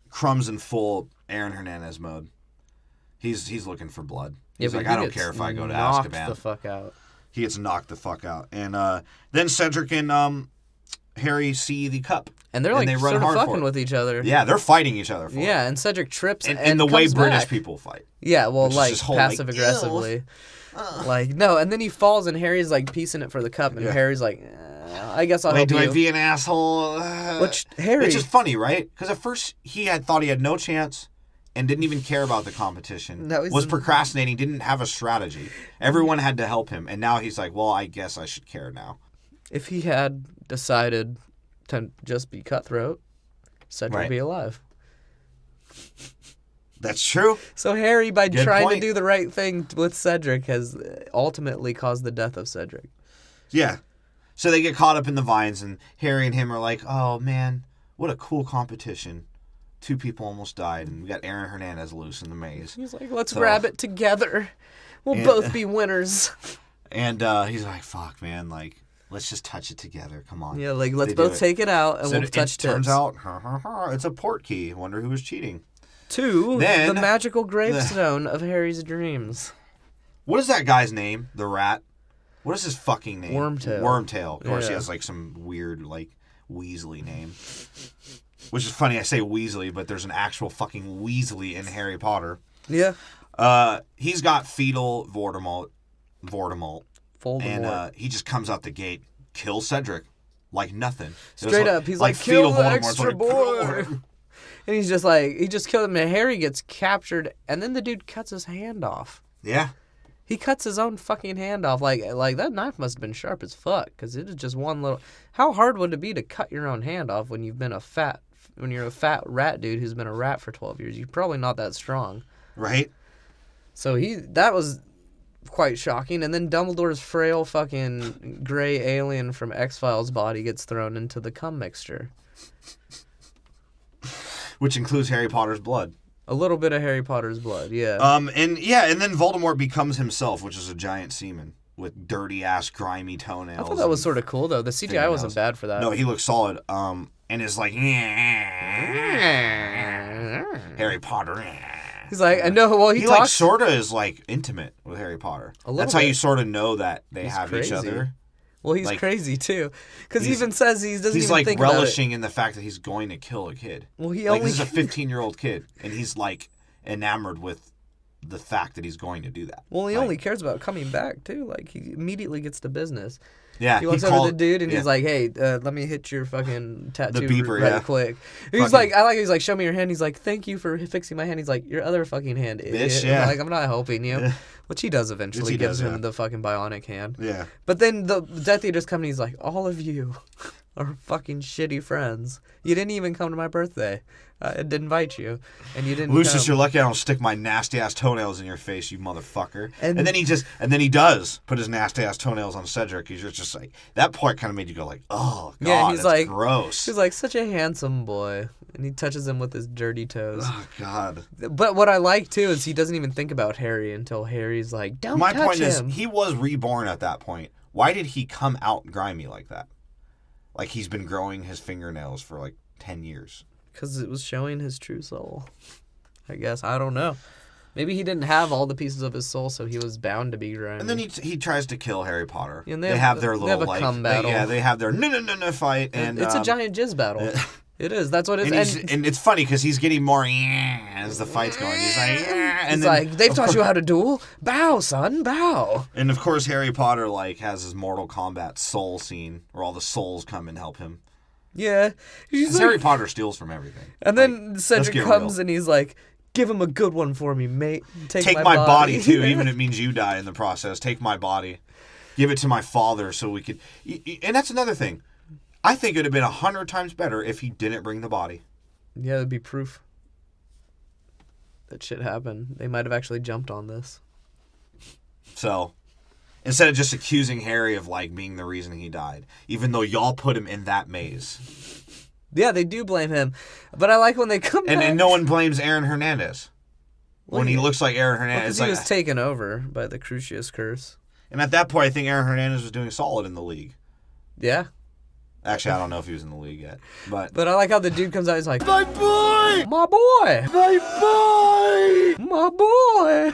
Speaker 2: Crumb's in full Aaron Hernandez mode. He's looking for blood. He's like, I don't care if I go to Azkaban.
Speaker 1: Knocked the fuck out.
Speaker 2: He gets knocked the fuck out. And then Cedric and Harry see the cup.
Speaker 1: And they're like
Speaker 2: they
Speaker 1: sort of fucking with each other.
Speaker 2: Yeah, they're fighting each other for it.
Speaker 1: Yeah, and Cedric trips and
Speaker 2: in the way
Speaker 1: comes
Speaker 2: British
Speaker 1: back.
Speaker 2: people fight.
Speaker 1: Yeah, well, like
Speaker 2: whole,
Speaker 1: passive aggressively. Like, no, and then he falls and Harry's like piecing it for the cup, and Harry's like, I guess I'll help you.
Speaker 2: Do I be an asshole?
Speaker 1: Which Harry...
Speaker 2: Which is funny, right? Because at first he thought he had no chance and didn't even care about the competition. Was procrastinating, didn't have a strategy. Everyone had to help him, and now he's like, well, I guess I should care now.
Speaker 1: If he had decided to just be cutthroat, Cedric
Speaker 2: Right.
Speaker 1: be alive.
Speaker 2: That's true.
Speaker 1: So Harry, by
Speaker 2: Good
Speaker 1: trying
Speaker 2: point.
Speaker 1: to do the right thing with Cedric, has ultimately caused the death of Cedric.
Speaker 2: Yeah. So they get caught up in the vines, and Harry and him are like, oh, man, what a cool competition. 2 people almost died, and we got Aaron Hernandez loose in the maze.
Speaker 1: He's like, let's
Speaker 2: So-
Speaker 1: grab it together. We'll both be winners.
Speaker 2: And he's like, fuck, man, like, let's just touch it together. Come on.
Speaker 1: Yeah, like, let's
Speaker 2: They do
Speaker 1: both take it out, and
Speaker 2: So
Speaker 1: we'll touch tips.
Speaker 2: turns out, it's a port key. Wonder who was cheating.
Speaker 1: To
Speaker 2: Then-
Speaker 1: the magical gravestone of Harry's dreams.
Speaker 2: What is that guy's name? The rat? What is his fucking name?
Speaker 1: Wormtail.
Speaker 2: Wormtail. Of course, he
Speaker 1: Yeah.
Speaker 2: has, like, some weird, like, Weasley name. Which is funny, I say Weasley, but there's an actual fucking Weasley in Harry Potter.
Speaker 1: Yeah.
Speaker 2: He's got fetal Voldemort.
Speaker 1: Voldemort.
Speaker 2: And he just comes out the gate, kills Cedric like nothing.
Speaker 1: Straight up, he's like, kill the
Speaker 2: Voldemort's
Speaker 1: extra
Speaker 2: like,
Speaker 1: boy.
Speaker 2: "Kill him."
Speaker 1: And he's just like, he just killed him, and Harry gets captured, and then the dude cuts his hand off.
Speaker 2: Yeah.
Speaker 1: He cuts his own fucking hand off. Like that knife must have been sharp as fuck, because it is just one little... How hard would it be to cut your own hand off when you're a fat rat dude who's been a rat for 12 years? You're probably not that strong.
Speaker 2: Right?
Speaker 1: So that was quite shocking. And then Dumbledore's frail fucking gray alien from X-Files body gets thrown into the cum mixture.
Speaker 2: Which includes Harry Potter's blood.
Speaker 1: A little bit of Harry Potter's blood, yeah.
Speaker 2: And then Voldemort becomes himself, which is a giant semen with dirty ass, grimy toenails.
Speaker 1: I thought that was sort of cool, though. The CGI wasn't bad for that.
Speaker 2: No, he looks solid. And is like, Harry Potter.
Speaker 1: He's like, I know. Well, he
Speaker 2: like
Speaker 1: talks.
Speaker 2: sort of is like intimate with Harry Potter.
Speaker 1: little
Speaker 2: That's how
Speaker 1: bit.
Speaker 2: you sort of know that they
Speaker 1: He's
Speaker 2: have
Speaker 1: crazy.
Speaker 2: each other.
Speaker 1: Well, he's
Speaker 2: like,
Speaker 1: crazy too, because he
Speaker 2: he's-
Speaker 1: even says he doesn't
Speaker 2: He's
Speaker 1: even
Speaker 2: like
Speaker 1: think
Speaker 2: relishing in the fact that he's going to kill a kid.
Speaker 1: Well, he
Speaker 2: like
Speaker 1: only
Speaker 2: this is a 15-year-old kid, and he's like enamored with the fact that he's going to do that.
Speaker 1: Well, he
Speaker 2: Like,
Speaker 1: only cares about coming back too. Like he immediately gets to business.
Speaker 2: Yeah,
Speaker 1: He walks over to the dude and he's like, "Hey, let me hit your fucking tattoo
Speaker 2: beeper,
Speaker 1: right
Speaker 2: yeah.
Speaker 1: quick." He's
Speaker 2: Fucking-
Speaker 1: like, he's like, "Show me your hand." He's like, "Thank you for fixing my hand." He's like, "Your other fucking hand, idiot."
Speaker 2: Bitch, yeah.
Speaker 1: Like, I'm not helping you. Which he does eventually.
Speaker 2: Yes, he
Speaker 1: gives
Speaker 2: does,
Speaker 1: him
Speaker 2: yeah.
Speaker 1: the fucking bionic hand.
Speaker 2: Yeah.
Speaker 1: But then the Death Eaters come and he's like, "All of you are fucking shitty friends. You didn't even come to my birthday. I didn't invite you, and you didn't."
Speaker 2: Lucius,
Speaker 1: come.
Speaker 2: you're lucky I don't stick my nasty ass toenails in your face, you motherfucker.
Speaker 1: And-
Speaker 2: And then he does put his nasty ass toenails on Cedric. He's just like, that part kind of made you go like, oh god,
Speaker 1: Yeah, he's
Speaker 2: that's
Speaker 1: like
Speaker 2: gross.
Speaker 1: He's like such a handsome boy, and he touches him with his dirty toes.
Speaker 2: Oh god.
Speaker 1: But what I like too is he doesn't even think about Harry until Harry's like, "Don't
Speaker 2: My
Speaker 1: touch
Speaker 2: point is,
Speaker 1: him."
Speaker 2: he was reborn at that point. Why did he come out grimy like that? Like he's been growing his fingernails for like 10 years.
Speaker 1: Because it was showing his true soul. I guess. I don't know. Maybe he didn't have all the pieces of his soul, so he was bound to be grimy.
Speaker 2: And then he tries to kill Harry Potter.
Speaker 1: Yeah, and
Speaker 2: they have their little
Speaker 1: have a
Speaker 2: like
Speaker 1: cum battle.
Speaker 2: they have their no fight, and
Speaker 1: it's a giant jizz battle. It is. That's what it
Speaker 2: And,
Speaker 1: is.
Speaker 2: and it's funny because he's getting more as the fight's going. He's like, and
Speaker 1: He's
Speaker 2: then,
Speaker 1: like, "They've
Speaker 2: of
Speaker 1: taught
Speaker 2: course-
Speaker 1: you how to duel? Bow, son, bow."
Speaker 2: And of course, Harry Potter like has his Mortal Kombat soul scene where all the souls come and help him.
Speaker 1: Yeah. He's
Speaker 2: 'Cause
Speaker 1: like,
Speaker 2: Harry Potter steals from everything.
Speaker 1: and then
Speaker 2: let's
Speaker 1: Cedric
Speaker 2: get
Speaker 1: comes
Speaker 2: real.
Speaker 1: and he's like, "Give him a good one for me, mate.
Speaker 2: Take my body too, even if it means you die in the process. Take my body, give it to my father, so we could. And that's another thing. I think it would have been 100 times better if he didn't bring the body.
Speaker 1: Yeah, that'd be proof that shit happened. They might have actually jumped on this.
Speaker 2: So, instead of just accusing Harry of like being the reason he died, even though y'all put him in that maze,
Speaker 1: Yeah, they do blame him. But I like when they come back.
Speaker 2: and no one blames Aaron Hernandez when he
Speaker 1: yeah.
Speaker 2: looks like Aaron
Speaker 1: Well,
Speaker 2: Hernandez.
Speaker 1: 'cause he was taken over by the Crucius curse.
Speaker 2: And at that point, I think Aaron Hernandez was doing solid in the league.
Speaker 1: Yeah.
Speaker 2: Actually, I don't know if he was in the league yet, but
Speaker 1: But I like how the dude comes out, he's like, "My boy! My boy! My boy! My boy!"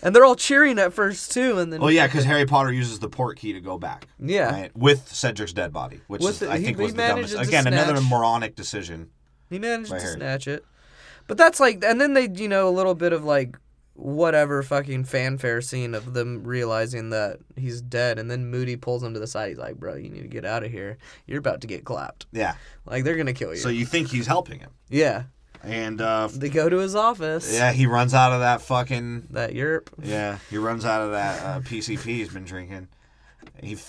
Speaker 1: And they're all cheering at first, too. And then
Speaker 2: well, yeah, because Harry Potter uses the port key to go back.
Speaker 1: Yeah.
Speaker 2: right, with Cedric's dead body, which
Speaker 1: With
Speaker 2: is,
Speaker 1: the-
Speaker 2: I
Speaker 1: he-
Speaker 2: think
Speaker 1: he
Speaker 2: was the
Speaker 1: manages
Speaker 2: dumbest.
Speaker 1: to
Speaker 2: Again, another
Speaker 1: snatch-
Speaker 2: moronic decision.
Speaker 1: he managed
Speaker 2: by
Speaker 1: to
Speaker 2: Harry.
Speaker 1: snatch it. But that's like, and then they, a little bit of like, whatever fucking fanfare scene of them realizing that he's dead, and then Moody pulls him to the side. He's like, "Bro, you need to get out of here. You're about to get clapped.
Speaker 2: Yeah.
Speaker 1: Like, they're gonna kill you."
Speaker 2: So you think he's helping him,
Speaker 1: yeah.
Speaker 2: and
Speaker 1: They go to his office.
Speaker 2: yeah, he runs out of that fucking.
Speaker 1: That yerp.
Speaker 2: Yeah, he runs out of that PCP he's been drinking. He's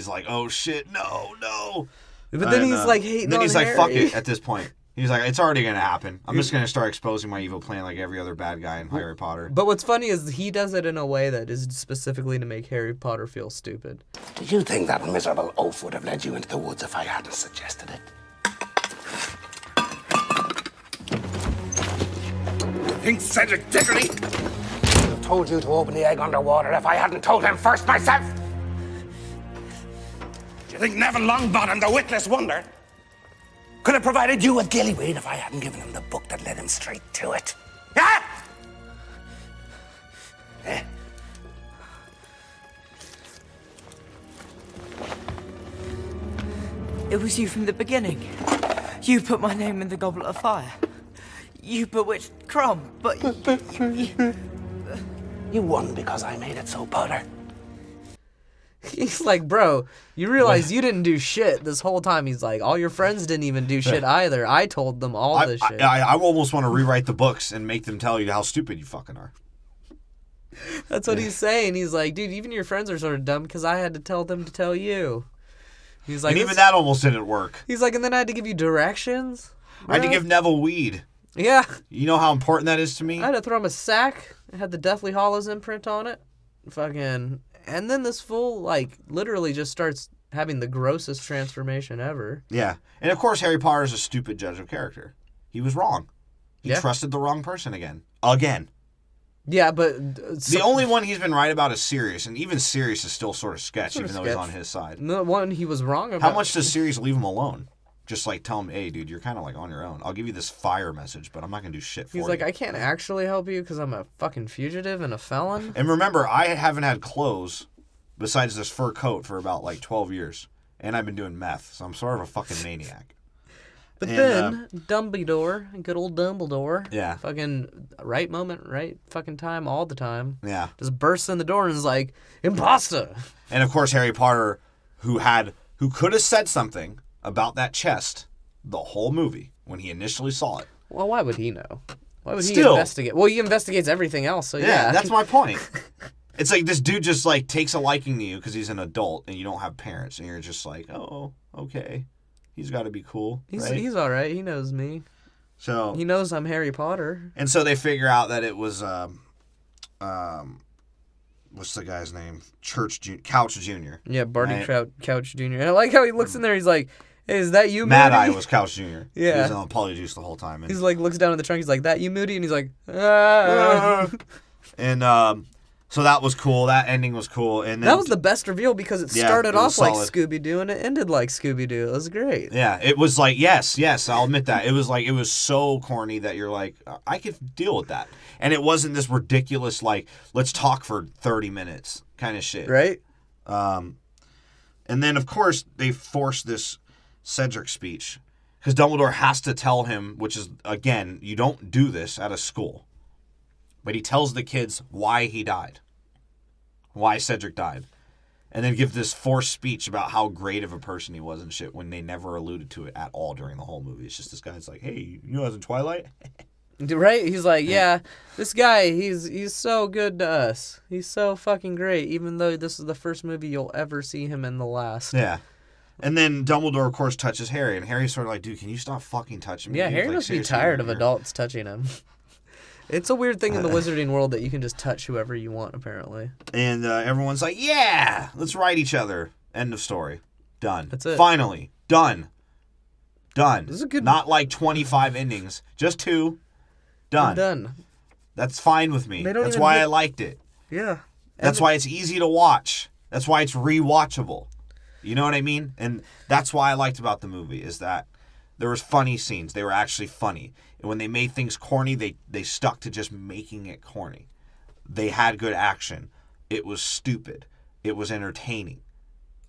Speaker 2: like, oh shit, no.
Speaker 1: But then he's like hating
Speaker 2: then
Speaker 1: on
Speaker 2: he's like,
Speaker 1: Harry.
Speaker 2: fuck it at this point. He's like, it's already going to happen. I'm just going to start exposing my evil plan like every other bad guy in Harry Potter.
Speaker 1: But what's funny is he does it in a way that is specifically to make Harry Potter feel stupid.
Speaker 3: Did you think that miserable oaf would have led you into the woods if I hadn't suggested it? You think Cedric Diggory would have told you to open the egg underwater if I hadn't told him first myself? Do you think Neville Longbottom, the witless wonder, could have provided you with Gillyweed if I hadn't given him the book that led him straight to it? Yeah? Eh?
Speaker 6: It was you from the beginning. You put my name in the Goblet of Fire. You bewitched Crumb, but
Speaker 3: You won because I made it so, Potter.
Speaker 1: He's like, bro, you realize you didn't do shit this whole time. He's like, all your friends didn't even do shit either. I told them all this shit.
Speaker 2: I almost want to rewrite the books and make them tell you how stupid you fucking are.
Speaker 1: That's what he's saying. He's like, dude, even your friends are sort of dumb because I had to tell them to tell you. He's like,
Speaker 2: And even that almost didn't work.
Speaker 1: He's like, and then I had to give you directions.
Speaker 2: I had to
Speaker 1: bro."
Speaker 2: give Neville weed.
Speaker 1: Yeah.
Speaker 2: You know how important that is to me?
Speaker 1: I had to throw him a sack. It had the Deathly Hallows imprint on it. Fucking. And then this fool, like, literally just starts having the grossest transformation ever.
Speaker 2: Yeah. And of course, Harry Potter is a stupid judge of character. He was wrong. He trusted the wrong person again. Again.
Speaker 1: Yeah, but...
Speaker 2: The only one he's been right about is Sirius, and even Sirius is still sort of sketch, even though he's on his side.
Speaker 1: The one he was wrong about...
Speaker 2: How much does Sirius leave him alone? Just like tell him, hey, dude, you're kind of like on your own. I'll give you this fire message, but I'm not going to do shit for you.
Speaker 1: He's like, I can't actually help you because I'm a fucking fugitive and a felon.
Speaker 2: And remember, I haven't had clothes besides this fur coat for about like 12 years. And I've been doing meth, so I'm sort of a fucking maniac.
Speaker 1: But then, Dumbledore, good old Dumbledore,
Speaker 2: Yeah.
Speaker 1: fucking right moment, right fucking time, all the time,
Speaker 2: Yeah.
Speaker 1: just bursts in the door and is like, imposter!
Speaker 2: And of course, Harry Potter, who could have said something about that chest the whole movie when he initially saw it.
Speaker 1: Well, why would he know? Why would he
Speaker 2: Still.
Speaker 1: investigate? Well, he investigates everything else, so yeah.
Speaker 2: That's my point. It's like this dude just like takes a liking to you because he's an adult and you don't have parents, and you're just like, oh, okay, he's got to be cool.
Speaker 1: He's all right. He knows me.
Speaker 2: So
Speaker 1: He knows I'm Harry Potter.
Speaker 2: and so they figure out that it was what's the guy's name? Couch Jr.
Speaker 1: Yeah, Barty
Speaker 2: Right.
Speaker 1: Couch Jr. And I like how he looks in there. He's like, hey, is that you,
Speaker 2: Mad
Speaker 1: Moody?
Speaker 2: Eye was Couch Jr.
Speaker 1: Yeah.
Speaker 2: He was on Polyjuice the whole time. And,
Speaker 1: He's like, looks down at the trunk. He's like, that you, Moody? And he's like, ah.
Speaker 2: and so that was cool. That ending was cool. And then,
Speaker 1: That was the best reveal because it
Speaker 2: Yeah,
Speaker 1: started
Speaker 2: it was
Speaker 1: off like
Speaker 2: solid.
Speaker 1: Scooby-Doo and it ended like Scooby-Doo. It was great.
Speaker 2: Yeah, it was like, yes, I'll admit that. It was so corny that you're like, I could deal with that. And it wasn't this ridiculous, like, let's talk for 30 minutes kind of shit.
Speaker 1: Right?
Speaker 2: And then, of course, they force this Cedric speech. Because Dumbledore has to tell him, which is, again, you don't do this at a school. But he tells the kids why he died. Why Cedric died. And then give this forced speech about how great of a person he was and shit when they never alluded to it at all during the whole movie. It's just this guy's like, hey, you know I was in Twilight?
Speaker 1: Right? He's like, yeah, this guy, he's so good to us. He's so fucking great, even though this is the first movie you'll ever see him in the last.
Speaker 2: Yeah. And then Dumbledore, of course, touches Harry. And Harry's sort of like, dude, can you stop fucking touching me?
Speaker 1: Yeah,
Speaker 2: dude?
Speaker 1: Harry
Speaker 2: Like,
Speaker 1: must be
Speaker 2: seriously,
Speaker 1: tired of
Speaker 2: you're-
Speaker 1: adults touching him. It's a weird thing in the wizarding world that you can just touch whoever you want, apparently.
Speaker 2: And everyone's like, yeah, let's write each other. End of story. Done.
Speaker 1: That's it.
Speaker 2: Finally. Done. Done.
Speaker 1: This is a good-
Speaker 2: Not like 25 endings. Just 2. Done.
Speaker 1: Done.
Speaker 2: That's fine with me.
Speaker 1: They don't
Speaker 2: That's
Speaker 1: even
Speaker 2: why
Speaker 1: hit-
Speaker 2: I liked it.
Speaker 1: Yeah.
Speaker 2: That's why it's easy to watch. That's why it's rewatchable. You know what I mean? And that's why I liked about the movie is that there was funny scenes. They were actually funny. And when they made things corny, they stuck to just making it corny. They had good action. It was stupid. It was entertaining.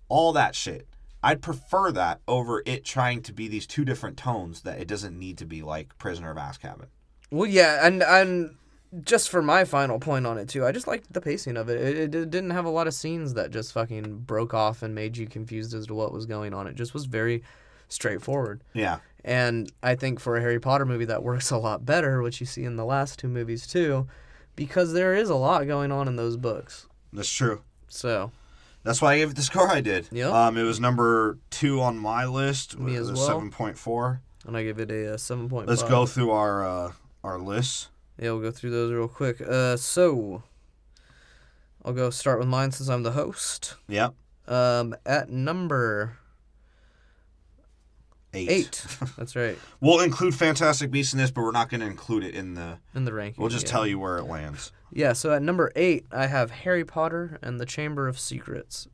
Speaker 2: All that shit. I'd prefer that over it trying to be these two different tones that it doesn't need to be like Prisoner of Azkaban.
Speaker 1: Well, yeah, and just for my final point on it, too, I just liked the pacing of it. It didn't have a lot of scenes that just fucking broke off and made you confused as to what was going on. It just was very straightforward.
Speaker 2: Yeah.
Speaker 1: And I think for a Harry Potter movie that works a lot better, which you see in the last 2 movies, too, because there is a lot going on in those books.
Speaker 2: That's true.
Speaker 1: So,
Speaker 2: That's why I gave it the score I did.
Speaker 1: Yep.
Speaker 2: It was number 2 on my list.
Speaker 1: Me as
Speaker 2: with
Speaker 1: well.
Speaker 2: 7.4.
Speaker 1: And I gave it a 7.5.
Speaker 2: Let's go through our lists.
Speaker 1: Yeah, we'll go through those real quick. So, I'll go start with mine since I'm the host.
Speaker 2: Yep.
Speaker 1: At number 8. That's right.
Speaker 2: We'll include Fantastic Beasts in this, but we're not going to include it in the
Speaker 1: ranking.
Speaker 2: We'll just tell you where it lands.
Speaker 1: Yeah, so at number 8, I have Harry Potter and the Chamber of Secrets,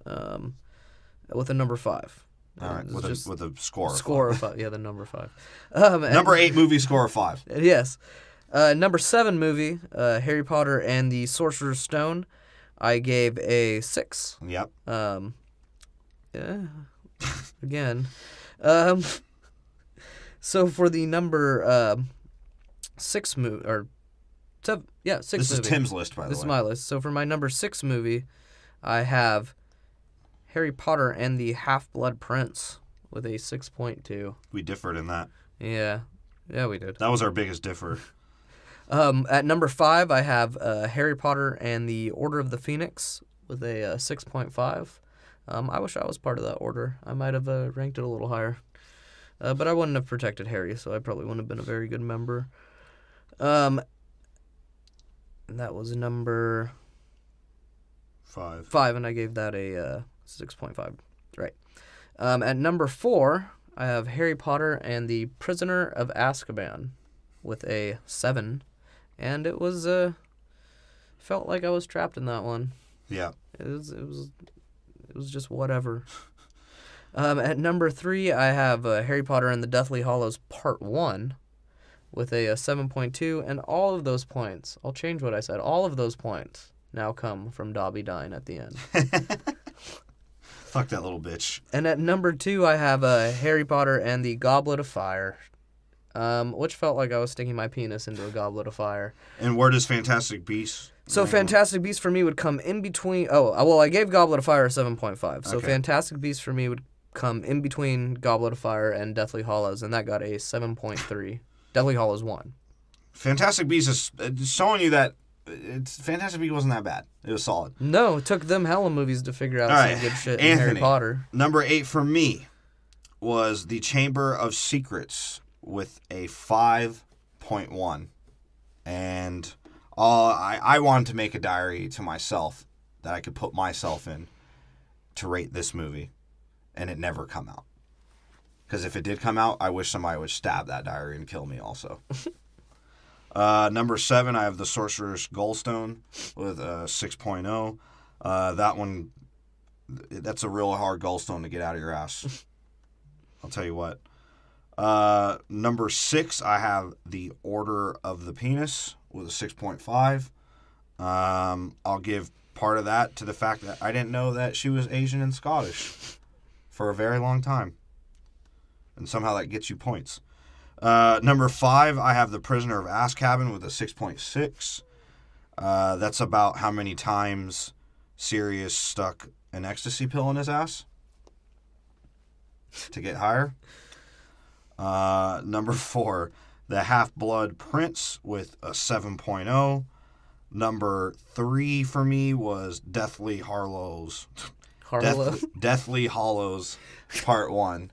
Speaker 1: with a number 5.
Speaker 2: All right, with a score.
Speaker 1: Score of 5. Yeah, the number 5.
Speaker 2: Number 8 movie score of 5.
Speaker 1: Yes. Number 7 movie, Harry Potter and the Sorcerer's Stone, I gave a 6.
Speaker 2: Yep.
Speaker 1: Yeah. Again. So for the number 6 movie, or 7, yeah, 6
Speaker 2: This
Speaker 1: movie.
Speaker 2: is Tim's list, by the way.
Speaker 1: This is my list. So for my number 6 movie, I have Harry Potter and the Half-Blood Prince with a 6.2.
Speaker 2: We differed in that.
Speaker 1: Yeah. Yeah, we did.
Speaker 2: That was our biggest differ.
Speaker 1: At number 5, I have Harry Potter and the Order of the Phoenix with a 6.5. I wish I was part of that order. I might have ranked it a little higher. But I wouldn't have protected Harry, so I probably wouldn't have been a very good member. And that was number
Speaker 2: 5.
Speaker 1: 5, and I gave that a 6.5. Right. At number 4, I have Harry Potter and the Prisoner of Azkaban with a 7. And it was felt like I was trapped in that one.
Speaker 2: Yeah.
Speaker 1: It was just whatever. At number 3, I have Harry Potter and the Deathly Hallows Part 1 with a 7.2, and all of those points, I'll change what I said, all of those points now come from Dobby dying at the end.
Speaker 2: Fuck that little bitch.
Speaker 1: And at number 2, I have Harry Potter and the Goblet of Fire, which felt like I was sticking my penis into a goblet of fire.
Speaker 2: And where does Fantastic Beasts?
Speaker 1: So Fantastic Beasts for me would come in between... Oh, well, I gave Goblet of Fire a 7.5. So
Speaker 2: Okay.
Speaker 1: Fantastic Beasts for me would come in between Goblet of Fire and Deathly Hallows, and that got a 7.3. Deathly Hallows won.
Speaker 2: Fantastic Beasts is showing you that Fantastic Beasts wasn't that bad. It was solid.
Speaker 1: No, it took them hella movies to figure out
Speaker 2: All
Speaker 1: some
Speaker 2: right,
Speaker 1: good shit in Harry
Speaker 2: Anthony,
Speaker 1: Potter.
Speaker 2: Number 8 for me was The Chamber of Secrets with a 5.1. And I wanted to make a diary to myself that I could put myself in to rate this movie. And it never come out. Because if it did come out, I wish somebody would stab that diary and kill me also. Number 7, I have The Sorcerer's Goldstone with a 6.0. That one, that's a real hard gallstone to get out of your ass. I'll tell you what. Number 6, I have The Order of the Penis with a 6.5. I'll give part of that to the fact that I didn't know that she was Asian and Scottish for a very long time. And somehow that gets you points. Number 5, I have The Prisoner of Azkaban with a 6.6. That's about how many times Sirius stuck an ecstasy pill in his ass to get higher. Number 4, The Half-Blood Prince with a 7.0. Number 3 for me was Deathly Hallows. Deathly Hallows Part 1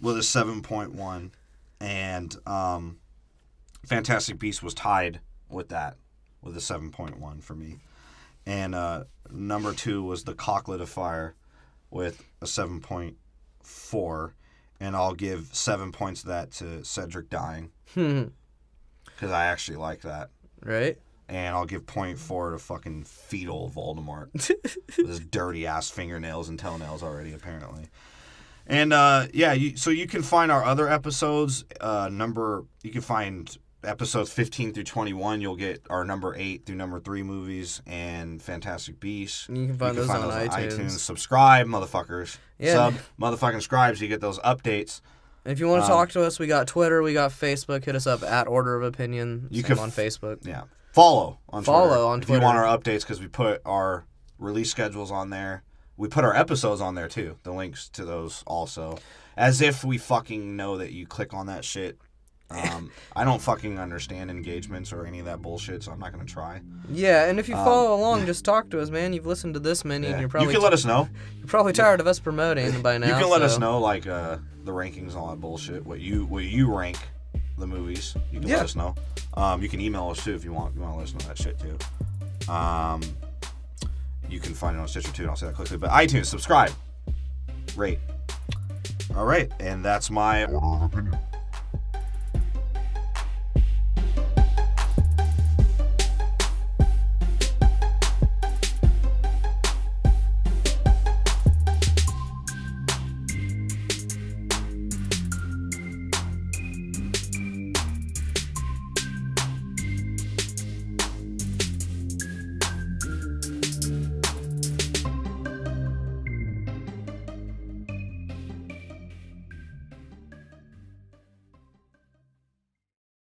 Speaker 2: with a 7.1. And Fantastic Beasts was tied with that with a 7.1 for me. And number 2 was The Goblet of Fire with a 7.4. And I'll give 7 points of that to Cedric dying. Because I actually like that.
Speaker 1: Right?
Speaker 2: And I'll give 0.4 to fucking fetal Voldemort. With his dirty ass fingernails and toenails already, apparently. And so you can find our other episodes. You can find episodes 15 through 21. You'll get our number 8 through number 3 movies and Fantastic Beasts.
Speaker 1: You can find those on iTunes.
Speaker 2: Subscribe, motherfuckers.
Speaker 1: Yeah.
Speaker 2: Motherfucking scribes. You get those updates.
Speaker 1: If you want to talk to us, we got Twitter, we got Facebook. Hit us up at Order of Opinion.
Speaker 2: You
Speaker 1: Same
Speaker 2: can
Speaker 1: on Facebook.
Speaker 2: Yeah. Follow on Twitter.
Speaker 1: On Twitter.
Speaker 2: If you want our updates, because we put our release schedules on there. We put our episodes on there, too. The links to those also. As if we fucking know that you click on that shit I don't fucking understand engagements or any of that bullshit, so I'm not gonna try.
Speaker 1: Yeah, and if you follow along, just talk to us, man. You've listened to this many, and you're probably
Speaker 2: You can let us know.
Speaker 1: You're probably tired of us promoting by now.
Speaker 2: You can let us know, like the rankings and all that bullshit. What you rank the movies. You can let us know. You can email us too if you want. You want to listen to that shit too. You can find it on Stitcher too. And I'll say that quickly. But iTunes, subscribe, rate. All right, and that's my order of opinion.